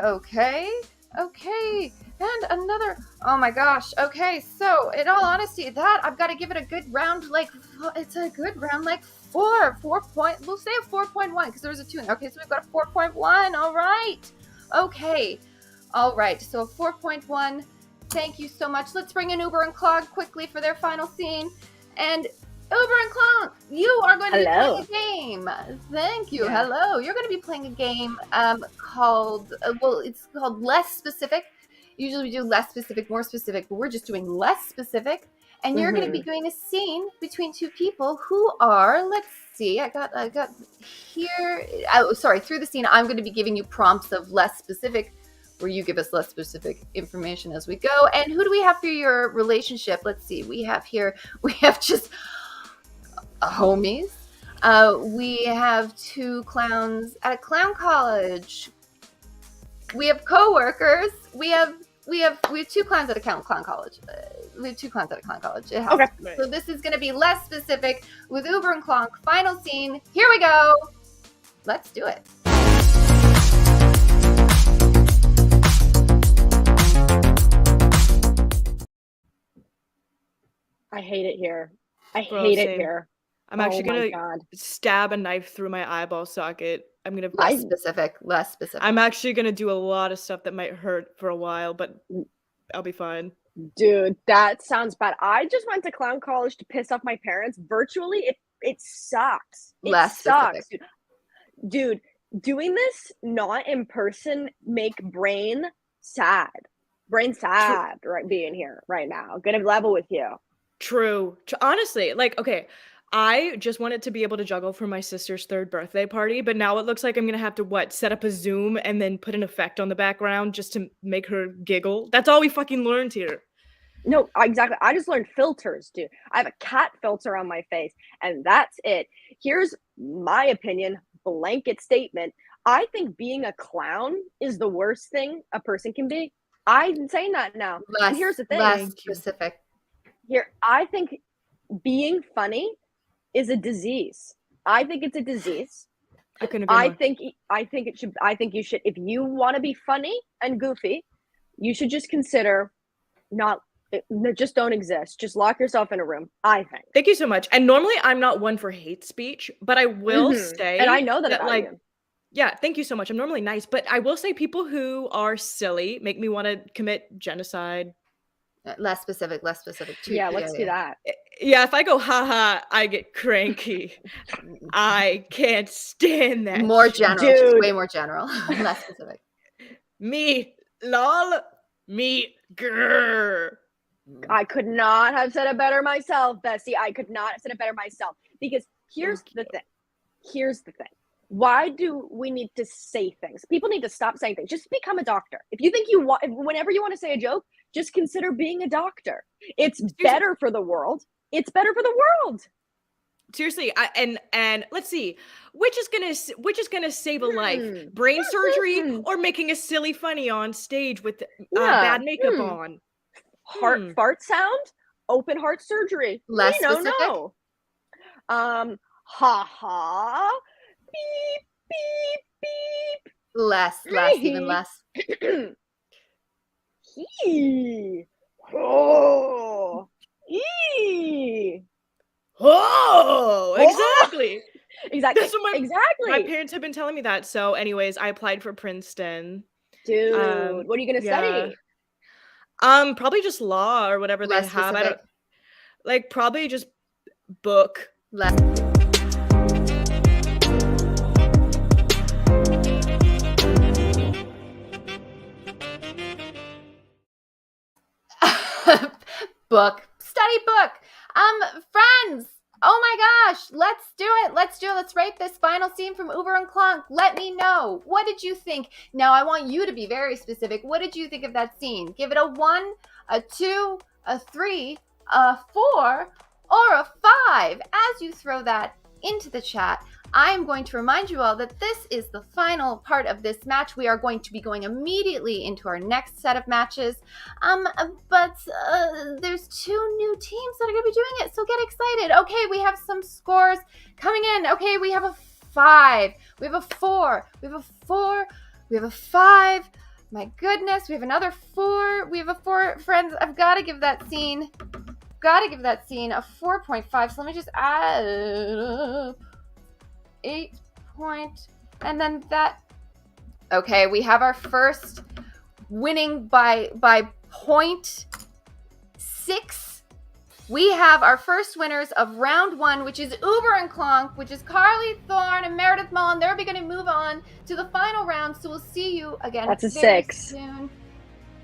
And another. Oh my gosh. Okay, so in all honesty, that I've got to give it a good round. Like it's a good round, like 4. We'll say a 4.1 because there was a 2. Okay, so we've got a 4.1. All right. Okay. All right. So a 4.1. Thank you so much. Let's bring in Uber and Clog quickly for their final scene. And Uber and Clonk, you are going to be playing a game. Thank you. Yeah. Hello. You're going to be playing a game called, it's called Less Specific. Usually we do less specific, more specific, but we're just doing less specific. And you're going to be doing a scene between two people who are, let's see, I got here. Oh, sorry. Through the scene, I'm going to be giving you prompts of less specific, where you give us less specific information as we go. And who do we have for your relationship? Let's see. We have just homies. We have 2 clowns at a clown college. We have co-workers. We have 2 clowns at a clown college. We have 2 clowns at a clown college. Okay. So this is going to be less specific with Uber and Clonk. Final scene. Here we go. Let's do it. I hate it here. I hate it here. I'm actually gonna stab a knife through my eyeball socket. I'm gonna less specific. I'm actually gonna do a lot of stuff that might hurt for a while, but I'll be fine. Dude, that sounds bad. I just went to clown college to piss off my parents. Virtually, it sucks. It sucks. Dude, doing this not in person make brain sad. Right, being here right now. Gonna level with you. True. Honestly, like, okay, I just wanted to be able to juggle for my sister's 3rd birthday party, but now it looks like I'm gonna have to set up a Zoom and then put an effect on the background just to make her giggle. That's all we fucking learned here. No, exactly. I just learned filters, dude. I have a cat filter on my face, and that's it. Here's my opinion, blanket statement. I think being a clown is the worst thing a person can be. I'm saying that now. Here's the thing. Less specific. Here, I think being funny is a disease. I think it's a disease. I think you should, if you want to be funny and goofy, you should just consider just don't exist. Just lock yourself in a room, I think. Thank you so much. And normally I'm not one for hate speech, but I will say, and I know that about you. Yeah, thank you so much. I'm normally nice, but I will say people who are silly make me want to commit genocide. Less specific. Yeah, let's do that. Yeah, if I go haha, I get cranky. I can't stand that. More general, just way more general. Less specific. Me, lol. Me, grrr. I could not have said it better myself, Bessie. I could not have said it better myself. Because here's the thing. Why do we need to say things? People need to stop saying things. Just become a doctor. If you think whenever you want to say a joke, just consider being a doctor. It's better for the world. It's better for the world. Seriously, and let's see, which is gonna save a life? Brain surgery or making a silly funny on stage with bad makeup on? Fart sound? Open heart surgery. Less specific. No. Ha ha. Beep beep beep. Less, even less. Oh, exactly. Exactly. That's what exactly. my parents have been telling me that. So, anyways, I applied for Princeton. Dude, what are you gonna study? Probably just law or whatever Less they have. I specific. don't like probably just book. Book. Study book. Friends. Oh my gosh. Let's do it. Let's rate this final scene from Uber and Clonk. Let me know. What did you think? Now, I want you to be very specific. What did you think of that scene? Give it a 1, a 2, a 3, a 4, or a 5. As you throw that into the chat, I am going to remind you all that this is the final part of this match. We are going to be going immediately into our next set of matches. But there's 2 new teams that are going to be doing it, so get excited. Okay, we have some scores coming in. Okay, we have a 5. We have a 4. We have a 4. We have a 5. My goodness, we have another 4. We have a 4. Friends, I've got to give that scene a 4.5. So let me just add it up. 8 point, and then that. Okay, we have our first winning by 0.6. We have our first winners of round 1, which is Uber and Clonk, which is Carley, Thorne, and Meredith Mullen. They're going to move on to the final round, so we'll see you again. That's a very 6. soon.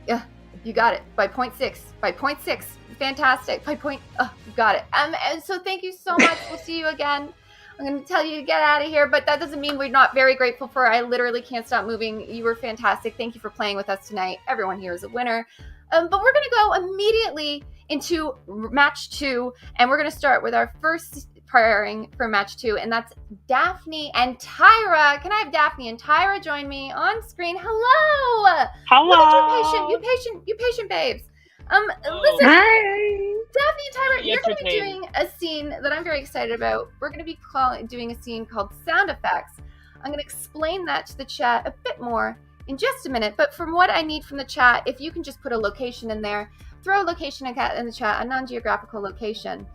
Yeah, you got it. By 0.6. By 0.6. Fantastic. By point. Oh, you got it. And so thank you so much. We'll see you again. I'm going to tell you to get out of here, but that doesn't mean we're not very grateful for. I literally can't stop moving. You were fantastic. Thank you for playing with us tonight. Everyone here is a winner. But we're going to go immediately into match 2, and we're going to start with our first pairing for match 2, and that's Daphney and Tyra. Can I have Daphney and Tyra join me on screen? Hello. Hello. Look at you patient babes. Listen, Hi. Daphney and Tyra, you're going to be Entertaining. doing a scene that I'm very excited about. We're going to be doing a scene called Sound Effects. I'm going to explain that to the chat a bit more in just a minute, but from what I need from the chat, if you can just put a location in there, throw a location in the chat, a non-geographical location,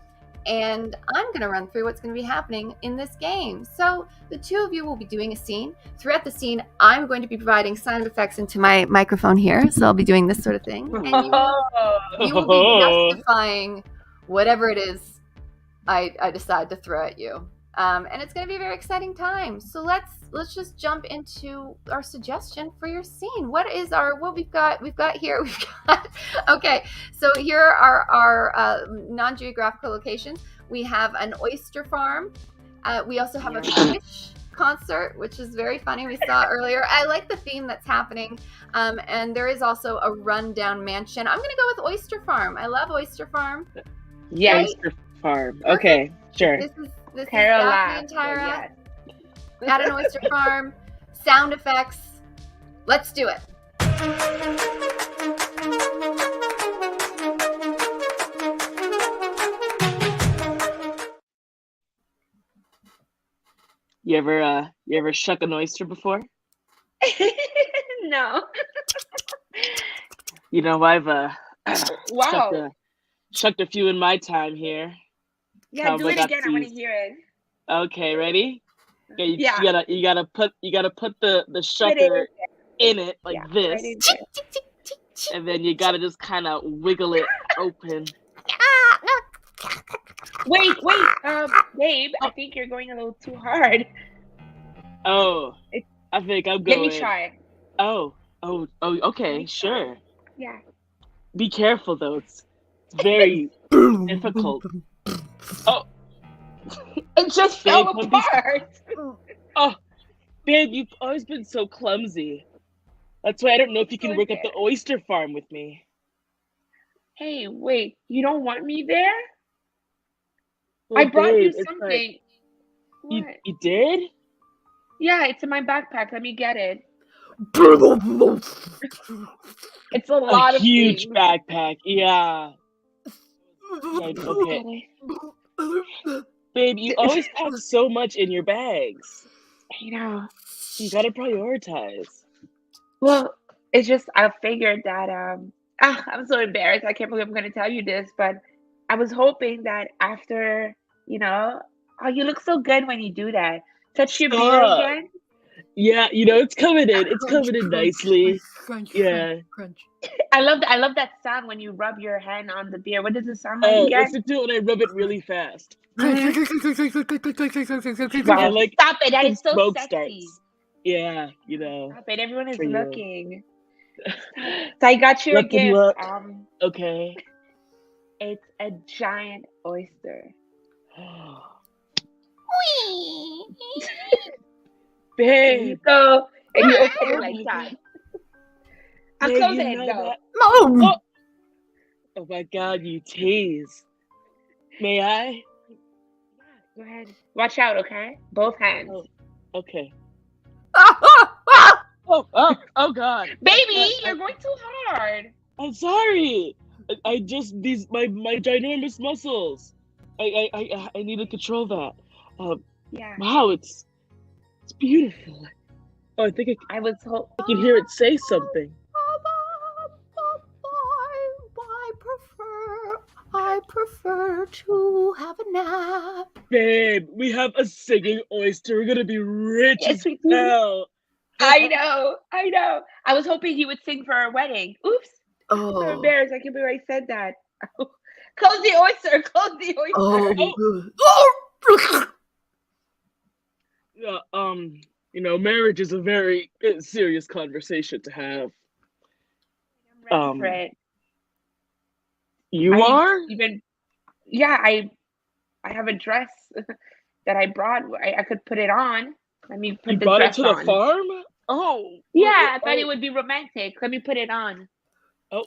and I'm going to run through what's going to be happening in this game. So the 2 of you will be doing a scene. Throughout the scene, I'm going to be providing sound effects into my microphone here, so I'll be doing this sort of thing, and you will be justifying whatever it is I decide to throw at you. And it's going to be a very exciting time. So let's just jump into our suggestion for your scene. What we've got here? Okay. So here are our non-geographical locations. We have an oyster farm. We also have a fish concert, which is very funny. We saw earlier. I like the theme that's happening. And there is also a rundown mansion. I'm going to go with oyster farm. I love oyster farm. Yeah, Right? Oyster Farm. Okay, sure. This is Tyra Daphney and Tyra at an oyster farm. Sound effects. Let's do it. You ever shuck an oyster before? No. You know, I've Wow. shucked a few in my time here. Yeah, How do I it got again. I to want to use- hear it. Okay, ready? Yeah, Yeah. you gotta put the Put it shucker in it like Yeah, this, right in there. and then you gotta just kind of wiggle it open. Wait, babe, I think you're going a little too hard. Oh, It- I think I'm going. Let me try it. Oh, okay, me try. sure. Yeah. Be careful though. It's very difficult. Oh, It just Babe, fell don't be- apart. oh, babe, you've always been so clumsy. That's why I don't know if you can work at the oyster farm with me. Hey, wait, you don't want me there? Well, I brought babe, you it's something. like- What? you did? Yeah, it's in my backpack. Let me get it. It's a lot of huge things. backpack. Yeah. Like, okay. Babe, you always pack so much in your bags. You know. You gotta prioritize. Well, it's just I figured that I'm so embarrassed. I can't believe I'm gonna tell you this, but I was hoping that after, Oh, you look so good when you do that. Touch your beard again. Yeah, it's coming in. It's coming in nicely. Crunch, Yeah. crunch. I love that sound when you rub your hand on the beard. What does it sound like Oh, again? listen to it when I rub it really fast. Wow. I like Stop it! That is so smoke sexy. starts. Yeah, Stop it! Everyone is for you. looking. So I got you a Let them gift. look. Okay. It's a giant oyster. Babe. So, and you open it Oh like my that. God. I'm Babe, closing you it know though. that- No! Oh my God, you tease. May I? Go ahead. Watch out, okay? Both hands. Oh, okay. Ah, ah, ah! Oh God. Baby, you're going too hard. I'm sorry. I just my ginormous muscles. I need to control that. Yeah. Wow, it's beautiful. Oh, I think I was I can hear it say something. I prefer to have a nap. Babe, we have a singing oyster. We're gonna be rich Yes, as we do. hell. I know. I was hoping he would sing for our wedding. Oops. I'm Oh, embarrassed. I can't believe I said that. Close the oyster. Close the oyster. oh. Marriage is a very serious conversation to have. I'm ready for it. You I are? I have a dress that I brought. I could put it on. Let me put You the brought it dress to the on. farm? Oh. Yeah, I thought it would be romantic. Let me put it on. Oh.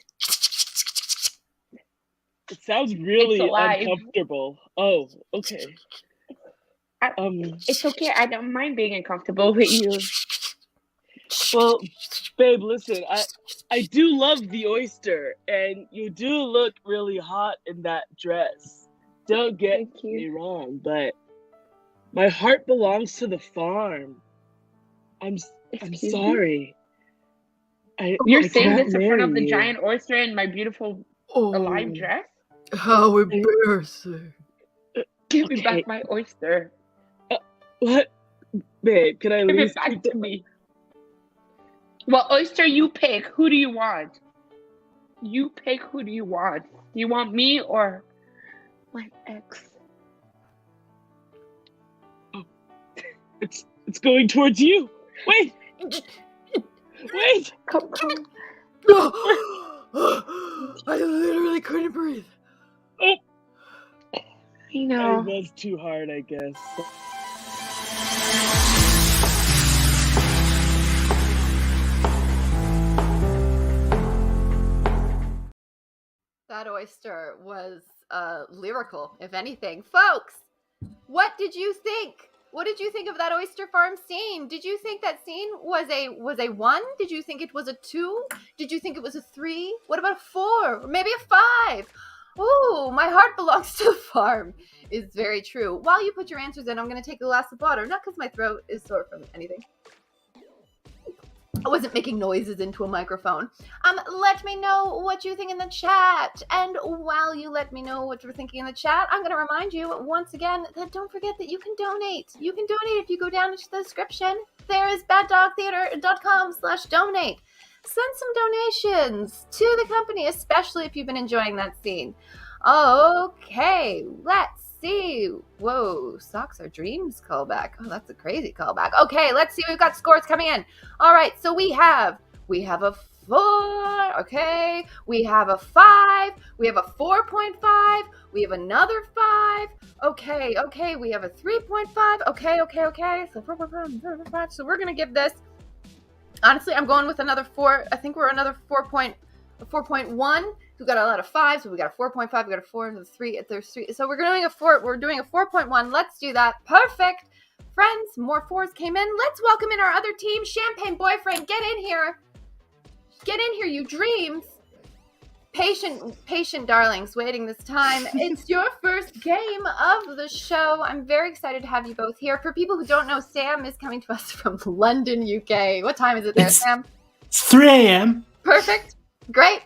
It sounds really alive. uncomfortable. Oh, okay. It's okay. I don't mind being uncomfortable with you. Well, babe, listen, I do love the oyster, and you do look really hot in that dress. Don't get me wrong, but my heart belongs to the farm. I'm sorry. You're saying this in front of the you. giant oyster in my beautiful alive dress? How embarrassing. Give me back my oyster. What? Babe, can I Give leave? it back to me. Well, oyster, you pick. Who do you want? You pick who do you want. Do you want me or my ex? Oh, it's going towards you. Wait. Wait. Come. I literally couldn't breathe. Oh. I know. It was too hard, I guess. That oyster was lyrical, if anything. Folks, what did you think? What did you think of that oyster farm scene? Did you think that scene was a 1? Did you think it was a 2? Did you think it was a 3? What about a 4? Or maybe a 5? Ooh, my heart belongs to the farm is very true. While you put your answers in, I'm going to take a glass of water. Not because my throat is sore from anything. I wasn't making noises into a microphone. Let me know what you think in the chat. And while you let me know what you're thinking in the chat, I'm going to remind you once again that don't forget that you can donate. You can donate if you go down into the description. There is baddogtheater.com/donate. Send some donations to the company, especially if you've been enjoying that scene. Okay, let's see. Whoa, Socks Are Dreams callback. Oh, that's a crazy callback. Okay, let's see. We've got scores coming in. All right, so we have a 4. Okay, we have a 5. We have a 4.5. We have another 5. Okay, we have a 3.5. Okay. So 4.5. So we're gonna give this. Honestly, I'm going with another 4. I think we're another 4.1. We've got a lot of 5s, so we got a 4.5, we got a 4, and a 3. There's 3. So we're doing a 4. We're doing a 4.1. Let's do that. Perfect. Friends, more 4s came in. Let's welcome in our other team. Champagne Boyfriend, get in here. Get in here, you dreams. Patient darlings, waiting this time. It's your first game of the show. I'm very excited to have you both here. For people who don't know, Sam is coming to us from London, UK. What time is it there, Sam? It's 3 a.m. Perfect. Great.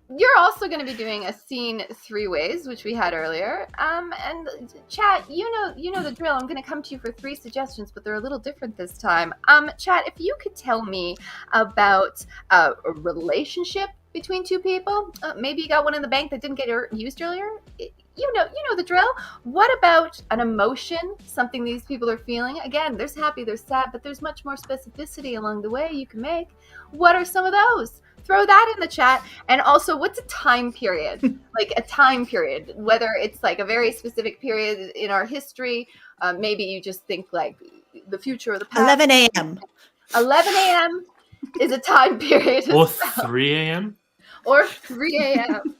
you're also going to be doing a scene 3 ways, which we had earlier. And chat, you know the drill. I'm going to come to you for 3 suggestions, but they're a little different this time. Chat, if you could tell me about a relationship between 2 people, maybe you got one in the bank that didn't get used earlier. You know the drill. What about an emotion, something these people are feeling? Again, there's happy, there's sad, but there's much more specificity along the way you can make. What are some of those? Throw that in the chat. And also, what's a time period? Like a time period, whether it's like a very specific period in our history. Maybe you just think like the future or the past. 11 a.m. 11 a.m. is a time period. Or 3 a.m. Or 3 a.m.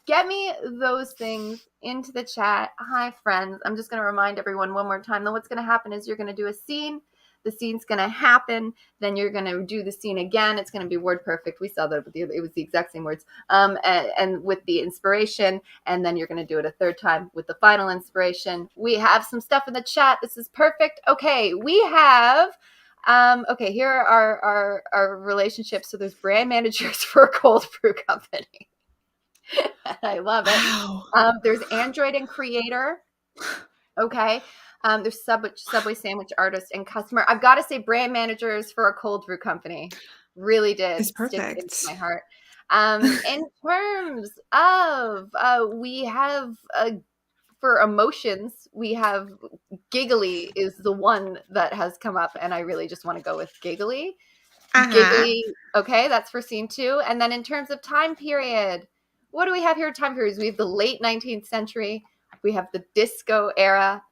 Get me those things into the chat. Hi, friends. I'm just going to remind everyone one more time that what's going to happen is you're going to do a scene. The scene's going to happen. Then you're going to do the scene again. It's going to be word perfect. We saw that it was the exact same words. And with the inspiration. And then you're going to do it a 3rd time with the final inspiration. We have some stuff in the chat. This is perfect. Okay, we have... okay, here are our relationships. So there's brand managers for a cold brew company. I love it. Wow. There's Android and creator. Okay. There's Subway sandwich artist and customer. I've got to say, brand managers for a cold brew company really did It's stick perfect. into my heart. In terms of, we have for emotions, we have giggly is the one that has come up, and I really just want to go with giggly. Giggly. Okay, that's for scene 2. And then in terms of time period, what do we have here? Time periods. We have the late 19th century. We have the disco era.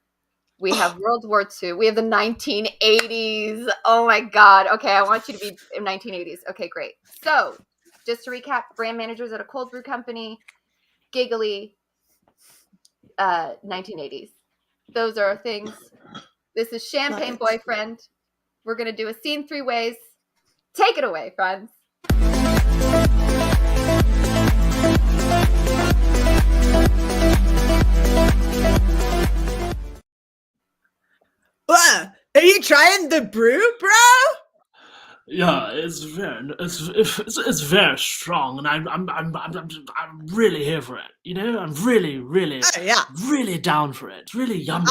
We have World War II. We have the 1980s. Oh my God. Okay, I want you to be in 1980s. Okay, great. So, just to recap, brand managers at a cold brew company, giggly, 1980s. Those are our things. This is Champagne Boyfriend. We're going to do a scene 3 ways. Take it away, friends. Are you trying the brew, bro? Yeah, it's very strong, and I'm really here for it. You know, I'm really down for it. It's really yummy.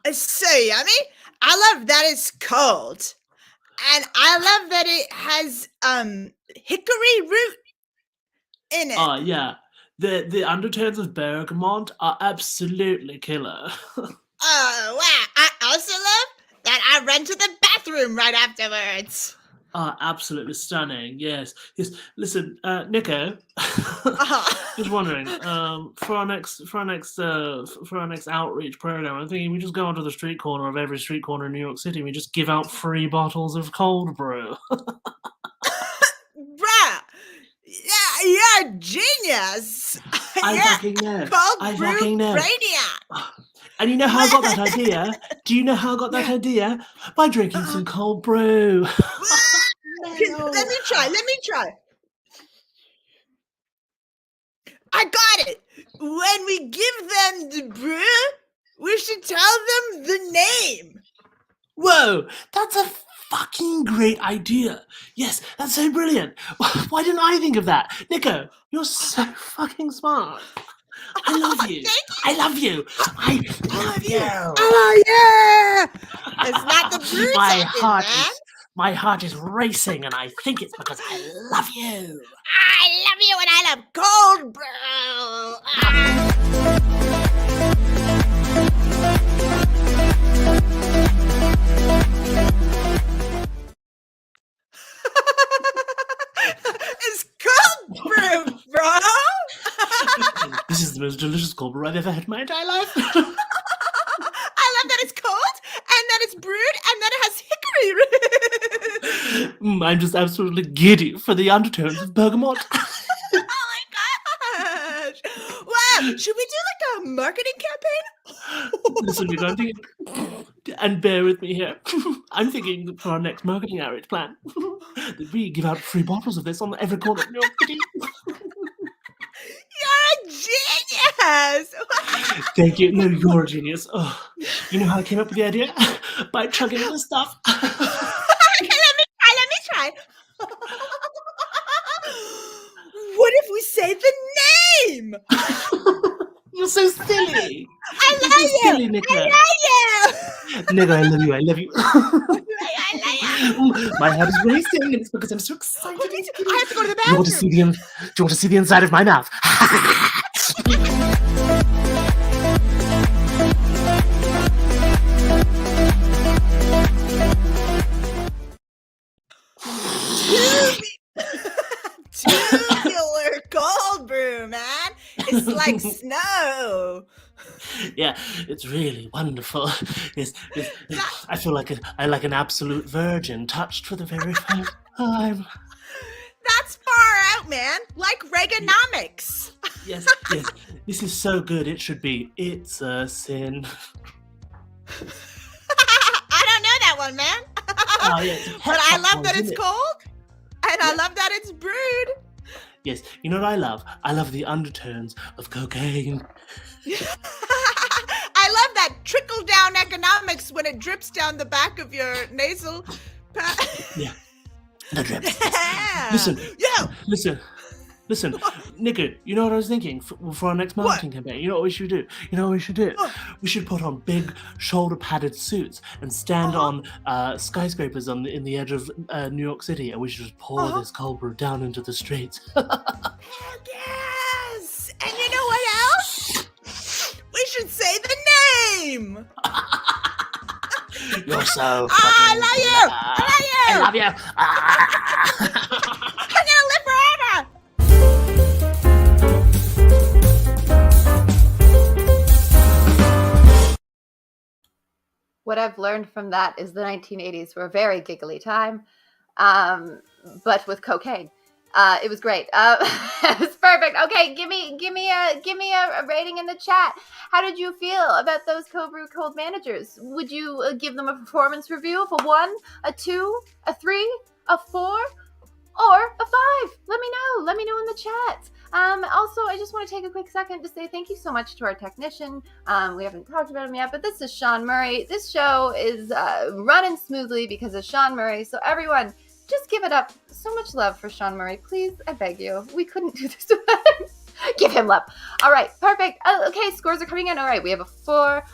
It's so yummy. I love that it's cold, and I love that it has hickory root in it. Yeah. The undertones of bergamot are absolutely killer. Oh wow! I also love that I run to the bathroom right afterwards. Absolutely stunning. Yes. Listen, Nico. Just wondering, for our next outreach program, I'm thinking we just go onto the street corner of every street corner in New York City and we just give out free bottles of cold brew. Bruh, yeah, you're a genius. I fucking know. Cold brew brainiac. And you know how I got that idea? Do you know how I got that idea? By drinking some cold brew. Let me try. I got it. When we give them the brew, we should tell them the name. Whoa, that's a fucking great idea. Yes, that's so brilliant. Why didn't I think of that? Nico, you're so fucking smart. I love you. I love you. I love you. Oh yeah. It's not the brew My heart is racing, and I think it's because I love you. I love you, and I love cold brew. It's cold brew, bro. This is the most delicious cold brew I've ever had in my entire life. I love that it's cold, and that it's brewed, and that it has hickory root. I'm just absolutely giddy for the undertones of bergamot. Oh my gosh! Wow, should we do like a marketing campaign? Listen, we're going to and bear with me here. I'm thinking that for our next marketing outreach plan, that we give out free bottles of this on every corner of New York City. You're a genius! Thank you. No, you're a genius. Oh, you know how I came up with the idea? By chugging this stuff. Okay, let me try. What if we say the name? You're so silly. I You're love so you. silly, Nico. I love you. Nico, I love you. I love you. I love you. My heart is racing, and it's because I'm so excited. I have to go to the Do you want to see bathroom. do you want to see the inside of my mouth? Tubular cold brew, man. It's like snow. Yeah, it's really wonderful. I feel like an absolute virgin, touched for the very first time. That's far out, man. Like Reaganomics. Yes. This is so good. It should be. It's a sin. I don't know that one, man. Oh, yeah, But I love that isn't it's it? cold, and I love that it's brewed. Yes, you know what I love? I love the undertones of cocaine. I love that trickle down economics when it drips down the back of your nasal. Yeah, the drips. Yeah. Listen, Nico, you know what I was thinking for our next marketing campaign? You know what we should do? We should put on big shoulder-padded suits and stand on skyscrapers in the edge of New York City, and we should just pour this cold brew down into the streets. Heck yes! And you know what else? We should say the name! You're so I love you! I love you! I'm gonna live forever! What I've learned from that is the 1980s were a very giggly time, but with cocaine. It was great. It was perfect. Okay, give me a rating in the chat. How did you feel about those cold brew cold managers? Would you give them a performance review of a 1, a 2, a 3, a 4, or a 5? Let me know. Let me know in the chat. Also, I just want to take a quick second to say thank you so much to our technician. We haven't talked about him yet, but this is Sean Murray. This show is running smoothly because of Sean Murray. So everyone, just give it up. So much love for Sean Murray. Please, I beg you. We couldn't do this without him. Give him love. All right, perfect. Okay, scores are coming in. All right, we have a 4,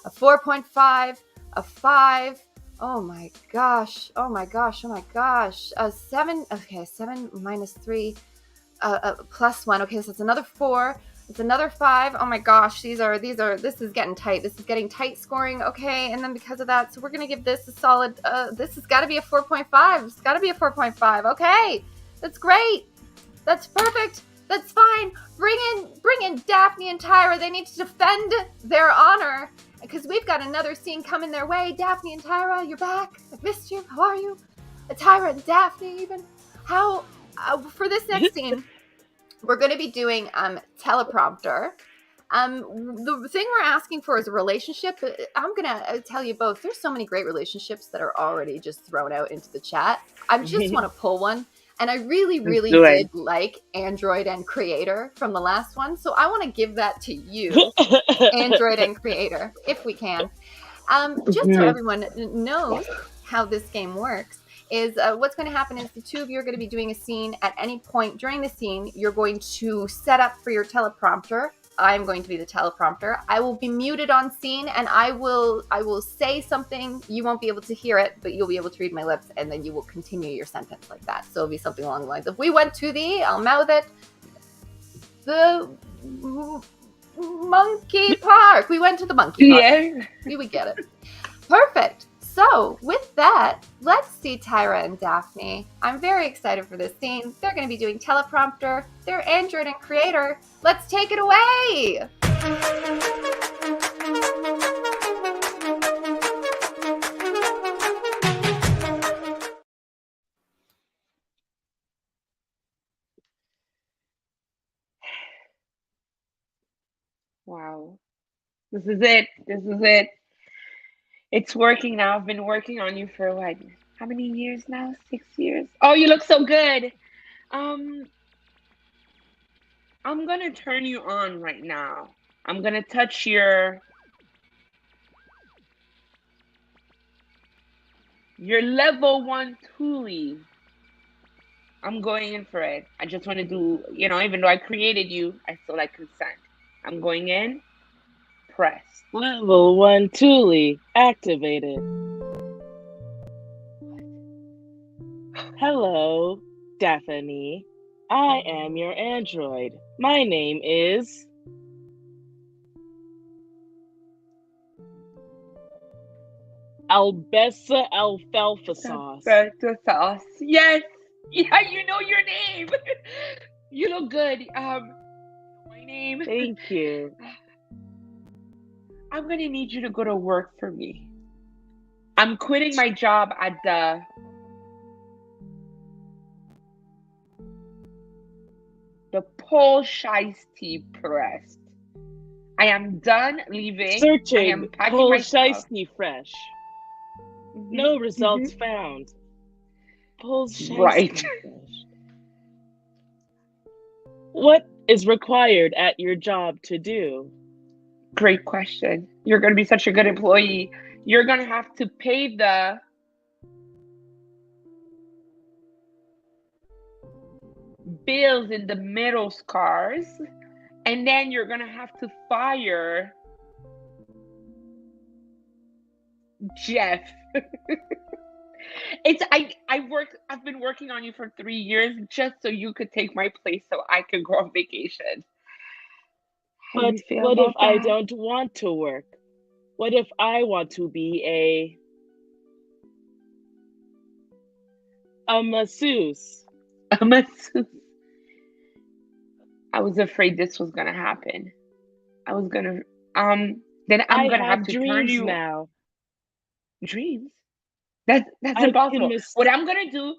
a 4.5, a 5. Oh my gosh. A 7. Okay, 7 minus 3. Plus 1. Okay, so it's another 4. It's another 5. Oh my gosh, this is getting tight. This is getting tight scoring. Okay, and then because of that, so we're gonna give this a solid. This has got to be a 4.5. It's got to be a 4.5. Okay, that's great. That's perfect. That's fine. Bring in Daphney and Tyra. They need to defend their honor because we've got another scene coming their way. Daphney and Tyra, you're back. I've missed you. How are you? Tyra and Daphney, even. How? For this next scene, we're going to be doing teleprompter. The thing we're asking for is a relationship. I'm going to tell you both. There's so many great relationships that are already just thrown out into the chat. I just want to pull one. And I really, really did like Android and Creator from the last one. So I want to give that to you, Android and Creator, if we can. Just so everyone knows how this game works. Is what's going to happen is the two of you are going to be doing a scene. At any point during the scene, you're going to set up for your teleprompter. I'm going to be the teleprompter. I will be muted on scene, and I will say something. You won't be able to hear it, but you'll be able to read my lips, and then you will continue your sentence like that. So it'll be something along the lines of, "We went to I'll mouth it, the monkey park. We went to the monkey park." Yeah. You would get it. Perfect. So, with that, let's see Tyra and Daphney. I'm very excited for this scene. They're going to be doing teleprompter. They're Android and Creator. Let's take it away! Wow. This is it. It's working now. I've been working on you for what? How many years now? 6 years? Oh, you look so good. I'm gonna turn you on right now. I'm gonna touch your level 1 Thule. I'm going in for it. I just want to do, even though I created you, I still like consent. I'm going in. Press. Level 1 Thule activated. Hello, Daphney. I am your android. My name is... Albessa Alfalfa Sauce. Alfalfa Sauce. Yes. Yeah, you know your name. You look good. My name. Thank you. I'm gonna need you to go to work for me. I'm quitting my job at the Pole Shiesty Press. I am done leaving. Searching I am packing Pole my stuff. Shiesty Fresh. No results found. Pole Shiesty Right. Fresh. What is required at your job to do? Great question. You're going to be such a good employee. You're going to have to pay the bills in the middle cars, and then you're going to have to fire Jeff. I've been working on you for 3 years just so you could take my place so I could go on vacation. But what if I don't want to work? What if I want to be a masseuse? A masseuse. I was afraid this was gonna happen. I was gonna then I'm gonna have to turn you now. Dreams? That's impossible. What I'm gonna do,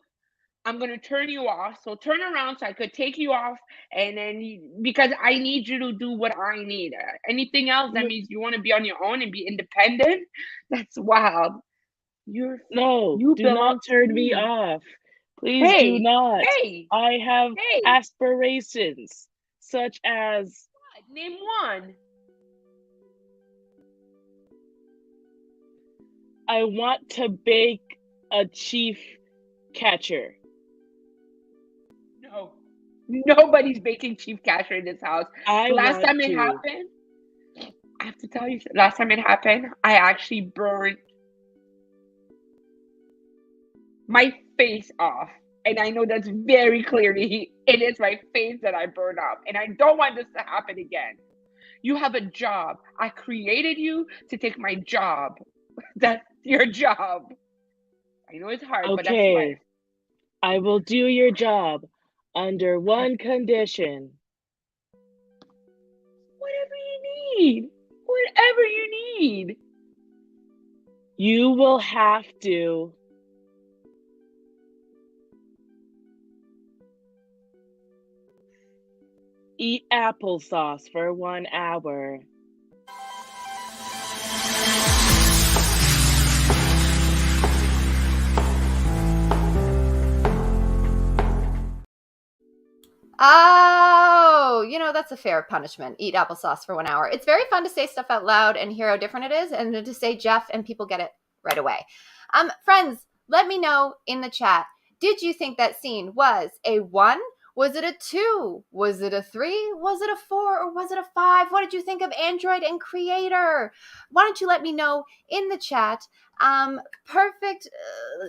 I'm gonna turn you off. So turn around so I could take you off, and then because I need you to do what I need. Anything else, that means you want to be on your own and be independent. That's wild. You do not turn me off. Please do not. Hey, I have aspirations such as what? Name one. I want to bake a chief catcher. No. Nobody's baking chief catcher in this house. Last time it happened, I have to tell you, last time it happened, I actually burned my face off. And I know that's very clearly, it is my face that I burned off. And I don't want this to happen again. You have a job. I created you to take my job. That's your job. I know it's hard, but that's life. I will do your job under one condition. Whatever you need. Whatever you need. You will have to eat applesauce for 1 hour. Oh, that's a fair punishment. Eat applesauce for 1 hour. It's very fun to say stuff out loud and hear how different it is, and to say Jeff and people get it right away. Friends, let me know in the chat. Did you think that scene was a 1? Was it a 2? Was it a 3? Was it a 4? Or was it a 5? What did you think of Android and Creator? Why don't you let me know in the chat? Perfect.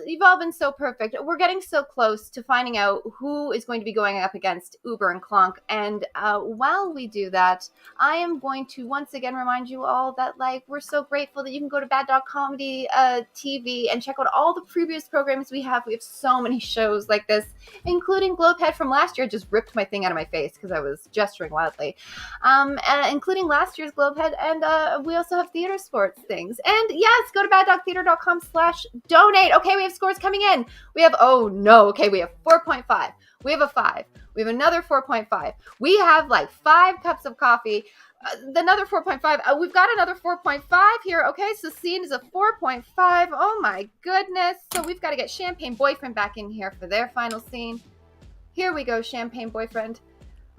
You've all been so perfect. We're getting so close to finding out who is going to be going up against Uber and Clonk. And while we do that, I am going to once again remind you all that we're so grateful that you can go to Bad Dog Comedy TV and check out all the previous programs we have. We have so many shows like this, including Globehead from last year. Just ripped my thing out of my face because I was gesturing wildly. Including last year's Globehead, and we also have theater sports things. And yes, go to baddogtheater.com/donate. Okay, we have scores coming in. We have, we have 4.5. We have a 5. We have another 4.5. We have 5 cups of coffee. Another 4.5. We've got another 4.5 here. Okay, so scene is a 4.5. Oh my goodness. So we've got to get Champagne Boyfriend back in here for their final scene. Here we go, Champagne Boyfriend.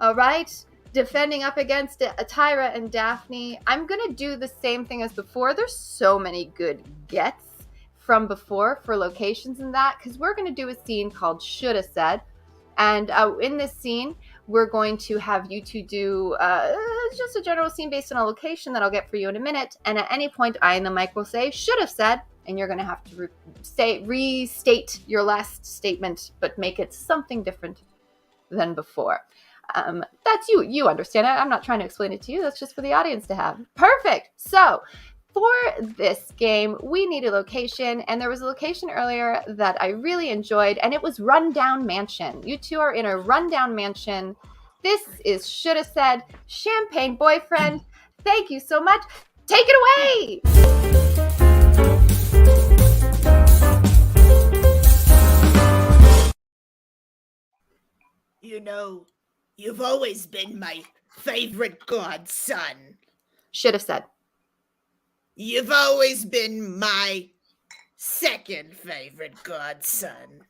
All right. Defending up against Tyra and Daphney. I'm going to do the same thing as before. There's so many good gets from before for locations and that, because we're going to do a scene called Shoulda Said. And in this scene, we're going to have you two do just a general scene based on a location that I'll get for you in a minute. And at any point, I and the mic will say, should have said, and you're going to have to restate your last statement, but make it something different than before. That's you. You understand it. I'm not trying to explain it to you. That's just for the audience to have. Perfect. So for this game, we need a location, and there was a location earlier that I really enjoyed, and it was Rundown Mansion. You two are in a rundown mansion. This is Shoulda Said, Champagne Boyfriend. Thank you so much. Take it away! You know, you've always been my favorite godson. Should have said. You've always been my second favorite godson.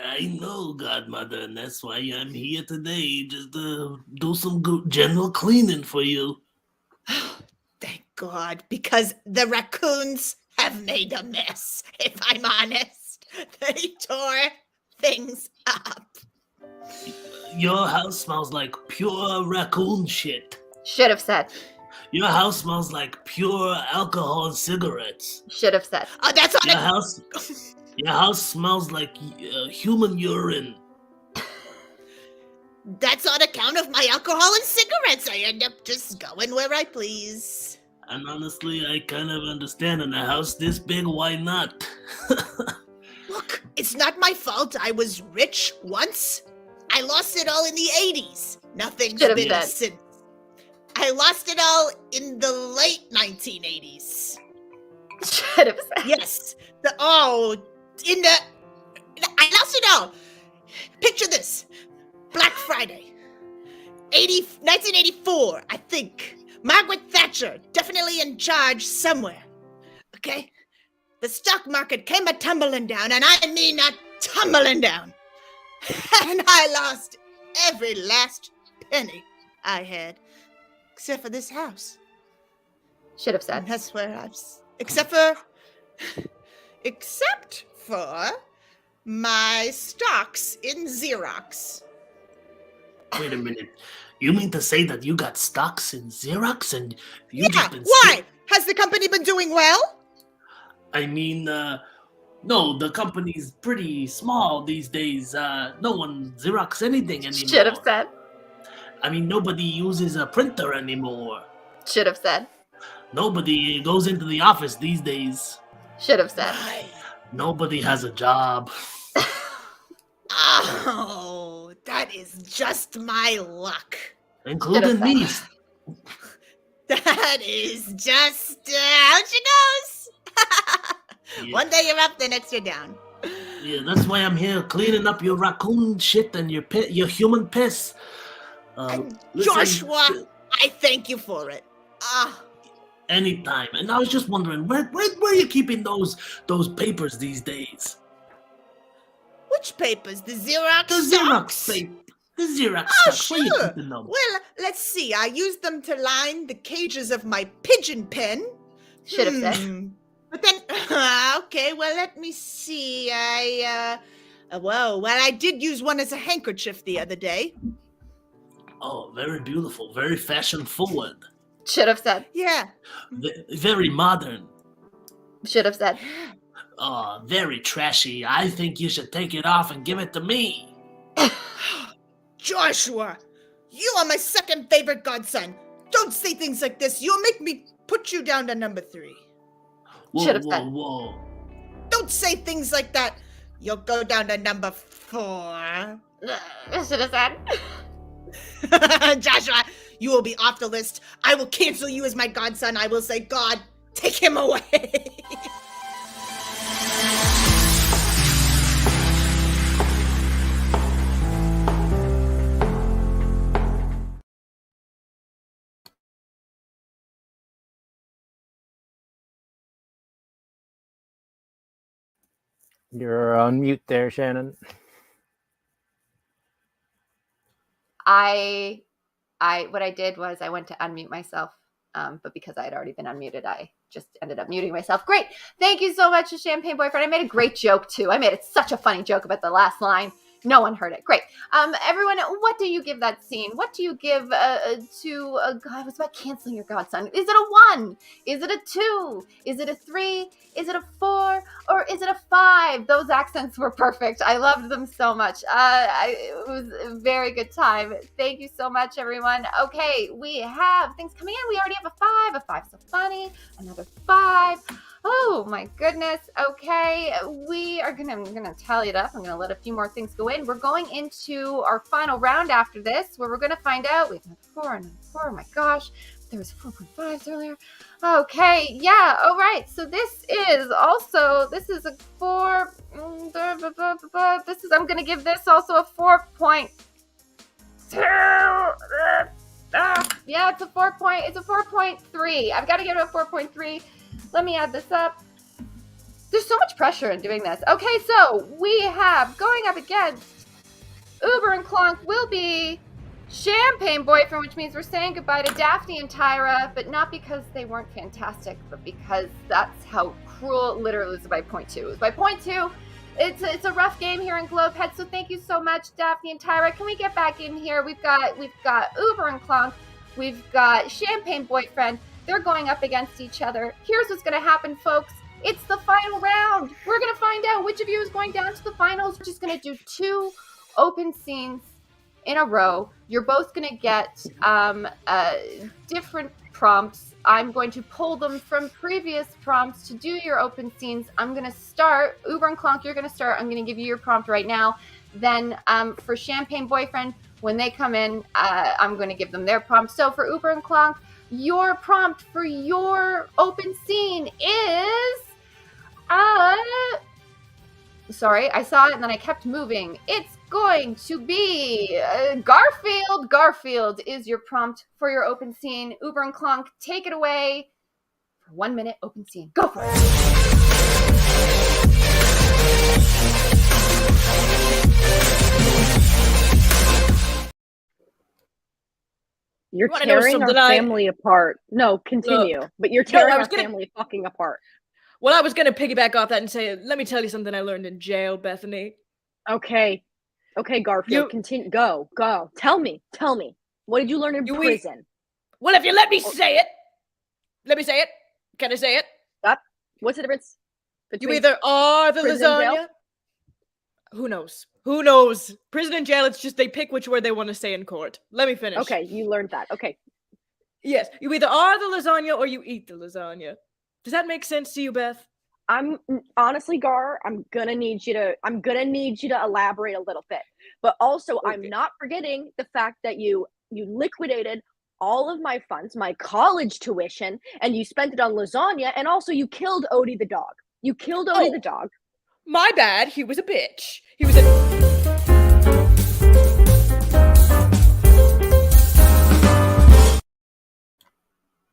I know, Godmother, and that's why I'm here today, just to do some good general cleaning for you. Thank God, because the raccoons have made a mess, if I'm honest. They tore things up. Your house smells like pure raccoon shit. Should have said. Your house smells like pure alcohol and cigarettes. Should have said. Oh, that's on Your house smells like human urine. That's on account of my alcohol and cigarettes. I end up just going where I please. And honestly, I kind of understand. In a house this big, why not? Look, it's not my fault. I was rich once. I lost it all in the 80s. Nothing's been since. I lost it all in the late 1980s. Should have said. Yes. I lost it all. Picture this. Black Friday. 1984, I think. Margaret Thatcher, definitely in charge somewhere. Okay? The stock market came a-tumbling down, and I mean a-tumbling down. And I lost every last penny I had. Except for this house. Should have said. And that's where except for my stocks in Xerox. Wait a minute. You mean to say that you got stocks in Xerox and just been why? Has the company been doing well? I mean, no, the company's pretty small these days. No one Xerox anything anymore. Should have said. I mean, nobody uses a printer anymore. Should have said. Nobody goes into the office these days. Should have said. Nobody has a job. Oh, that is just my luck. Including me. That is just how she goes. Yeah. One day you're up, the next you're down. Yeah, that's why I'm here cleaning up your raccoon shit and your human piss. Joshua, I thank you for it. Anytime. And I was just wondering, where are you keeping those papers these days? Which papers? The Xerox? The Xerox paper. The Xerox stuff. Sure. Where are you keeping them? Well, let's see. I used them to line the cages of my pigeon pen. Should have said. But then, okay, well, let me see. I did use one as a handkerchief the other day. Oh, very beautiful. Very fashion forward. Should have said. Yeah. Very modern. Should have said. Oh, very trashy. I think you should take it off and give it to me. Joshua, you are my second favorite godson. Don't say things like this. You'll make me put you down to number 3. Should have said. Whoa. Don't say things like that. You'll go down to number 4. Should have said. Joshua, you will be off the list. I will cancel you as my godson. I will say, God, take him away. You're on mute there, Shannon. What I did was I went to unmute myself But because I had already been unmuted, I just ended up muting myself. Great. Thank you so much to Champagne Boyfriend. I made a great joke too. I made it such a funny joke about the last line. No one heard it. Great. Everyone, what do you give that scene? What do you give to a God? I was about canceling your godson. Is it a 1? Is it a 2? Is it a 3? Is it a 4? Or is it a 5? Those accents were perfect. I loved them so much. It was a very good time. Thank you so much, everyone. Okay, we have things coming in. We already have a 5. A 5's so funny. Another 5. Oh my goodness. Okay, I'm gonna tally it up. I'm gonna let a few more things go in. We're going into our final round after this, where we're gonna find out. We have another 4 and another 4. Oh my gosh, there was 4.5s earlier. Okay, yeah. All right. So this is a 4. I'm gonna give this also a 4.2. Yeah, it's a 4.3. I've got to give it a 4.3. Let me add this up. There's so much pressure in doing this. Okay, so we have going up against Uber and Clonk will be Champagne Boyfriend, which means we're saying goodbye to Daphney and Tyra, but not because they weren't fantastic, but because that's how cruel. Literally, it was by 0.2. It was by 0.2. It's a rough game here in Globehead, so thank you so much, Daphney and Tyra. Can we get back in here? We've got Uber and Clonk. We've got Champagne Boyfriend. They're going up against each other. Here's what's going to happen, folks. It's the final round. We're going to find out which of you is going down to the finals. We're just going to do 2 open scenes in a row. You're both going to get different prompts. I'm going to pull them from previous prompts to do your open scenes. I'm going to start. Uber and Clonk, you're going to start. I'm going to give you your prompt right now. Then for Champagne Boyfriend, when they come in, I'm going to give them their prompt. So for Uber and Clonk, your prompt for your open scene is sorry, I saw it and then I kept moving. It's going to be Garfield. Garfield is your prompt for your open scene. Uber and Clonk, take it away for 1 minute open scene. Go for it. You're tearing our family apart. No, continue. But you're tearing our family fucking apart. Well, I was going to piggyback off that and say, let me tell you something I learned in jail, Bethany. Okay, Garfield, continue. Go. Tell me. What did you learn in prison? Well, if you let me say it. Let me say it. Can I say it? What's the difference between you either are the lasagna. Who knows? Prison and jail, it's just they pick which word they want to say in court. Let me finish. Okay, you learned that. Okay. Yes, you either are the lasagna or you eat the lasagna. Does that make sense to you, Beth? I'm honestly, Gar, I'm gonna need you to elaborate a little bit. But also, okay. I'm not forgetting the fact that you liquidated all of my funds, my college tuition, and you spent it on lasagna, and also you killed Odie the dog. You killed Odie the dog. My bad. He was a bitch. He was a...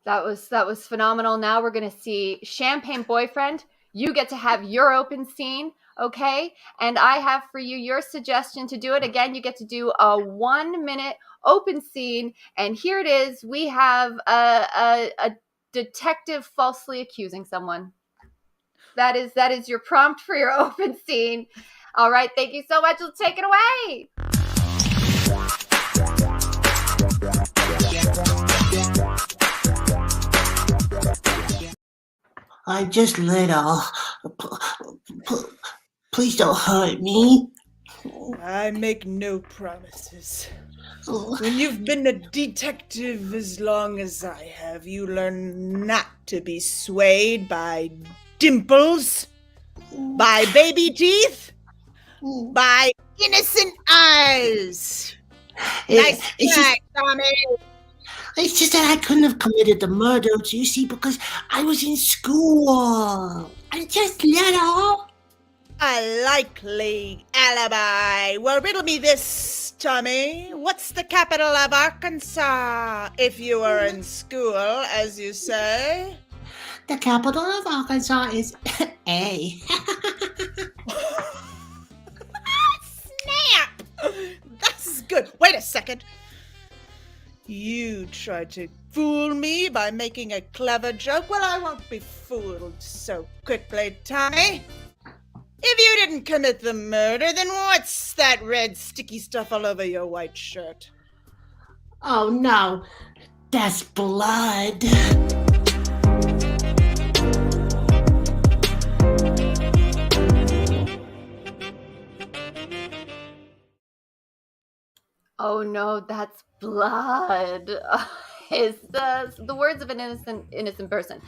That was phenomenal. Now we're going to see Champagne Boyfriend. You get to have your open scene, okay? And I have for you your suggestion to do it. Again, you get to do a 1 minute open scene. And here it is. We have a detective falsely accusing someone. That is your prompt for your open scene. All right, thank you so much. Let's take it away. I'm just little. Please don't hurt me. I make no promises. When you've been a detective as long as I have, you learn not to be swayed by dimples, by baby teeth, by innocent eyes. Nice try, Tommy. It's just that I couldn't have committed the murder, you see, because I was in school. I'm just little. A likely alibi. Well, riddle me this, Tommy. What's the capital of Arkansas, if you were in school, as you say? The capital of Arkansas is A. Snap! That's good. Wait a second. You tried to fool me by making a clever joke. Well, I won't be fooled so quickly, Tommy. If you didn't commit the murder, then what's that red sticky stuff all over your white shirt? Oh no, that's blood. Oh no, that's blood. Is the words of an innocent person.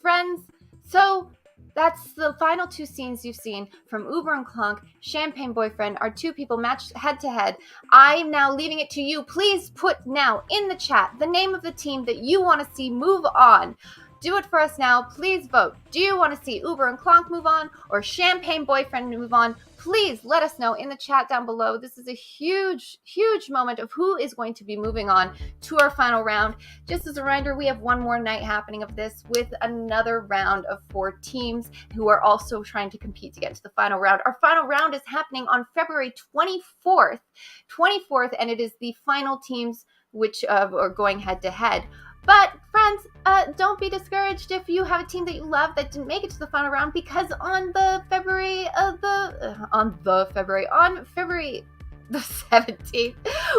Friends, so that's the final two scenes you've seen from Uber and Clonk, Champagne Boyfriend, our two people matched head to head. I'm now leaving it to you. Please put now in the chat the name of the team that you want to see move on. Do it for us now. Please vote. Do you want to see Uber and Clonk move on or Champagne Boyfriend move on? Please let us know in the chat down below. This is a huge, huge moment of who is going to be moving on to our final round. Just as a reminder, we have one more night happening of this with another round of 4 teams who are also trying to compete to get to the final round. Our final round is happening on February 24th, and it is the final teams which are going head to head. But friends, don't be discouraged if you have a team that you love that didn't make it to the final round, because on February the 17th,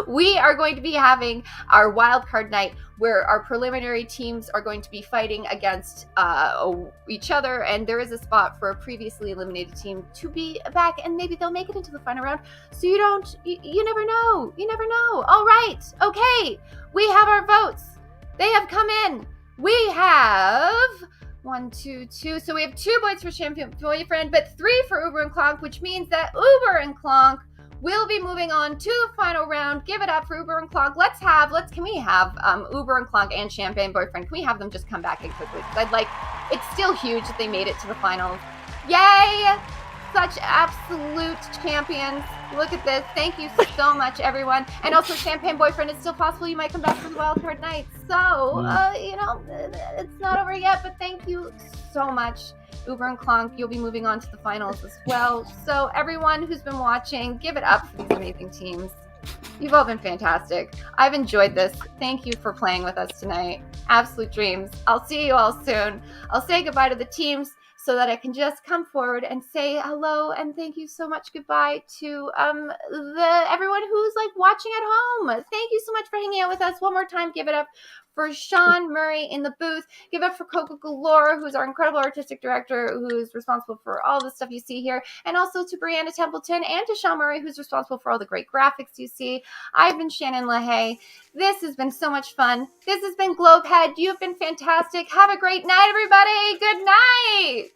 we are going to be having our wildcard night where our preliminary teams are going to be fighting against each other, and there is a spot for a previously eliminated team to be back, and maybe they'll make it into the final round. So you never know. You never know. All right. Okay. We have our votes. They have come in. We have 1, 2, 2. So we have 2 votes for Champagne Boyfriend, but 3 for Uber and Clonk, which means that Uber and Clonk will be moving on to the final round. Give it up for Uber and Clonk. Can we have Uber and Clonk and Champagne Boyfriend? Can we have them just come back in quickly? Because it's still huge that they made it to the finals. Yay! Such absolute champions. Look at this. Thank you so much, everyone. And also, Champagne Boyfriend, it's still possible you might come back for the wildcard night. So, it's not over yet, but thank you so much. Uber and Clonk, you'll be moving on to the finals as well. So, everyone who's been watching, give it up for these amazing teams. You've all been fantastic. I've enjoyed this. Thank you for playing with us tonight. Absolute dreams. I'll see you all soon. I'll say goodbye to the teams so that I can just come forward and say hello and thank you so much goodbye to everyone who's watching at home. Thank you so much for hanging out with us. One more time, give it up for Seann Murray in the booth. Give it up for Coko Galore, who's our incredible artistic director, who's responsible for all the stuff you see here, and also to Briana Templeton and to Seann Murray, who's responsible for all the great graphics you see. I've been Shannon Lahaie. This has been so much fun. This has been Globehead. You've been fantastic. Have a great night, everybody. Good night.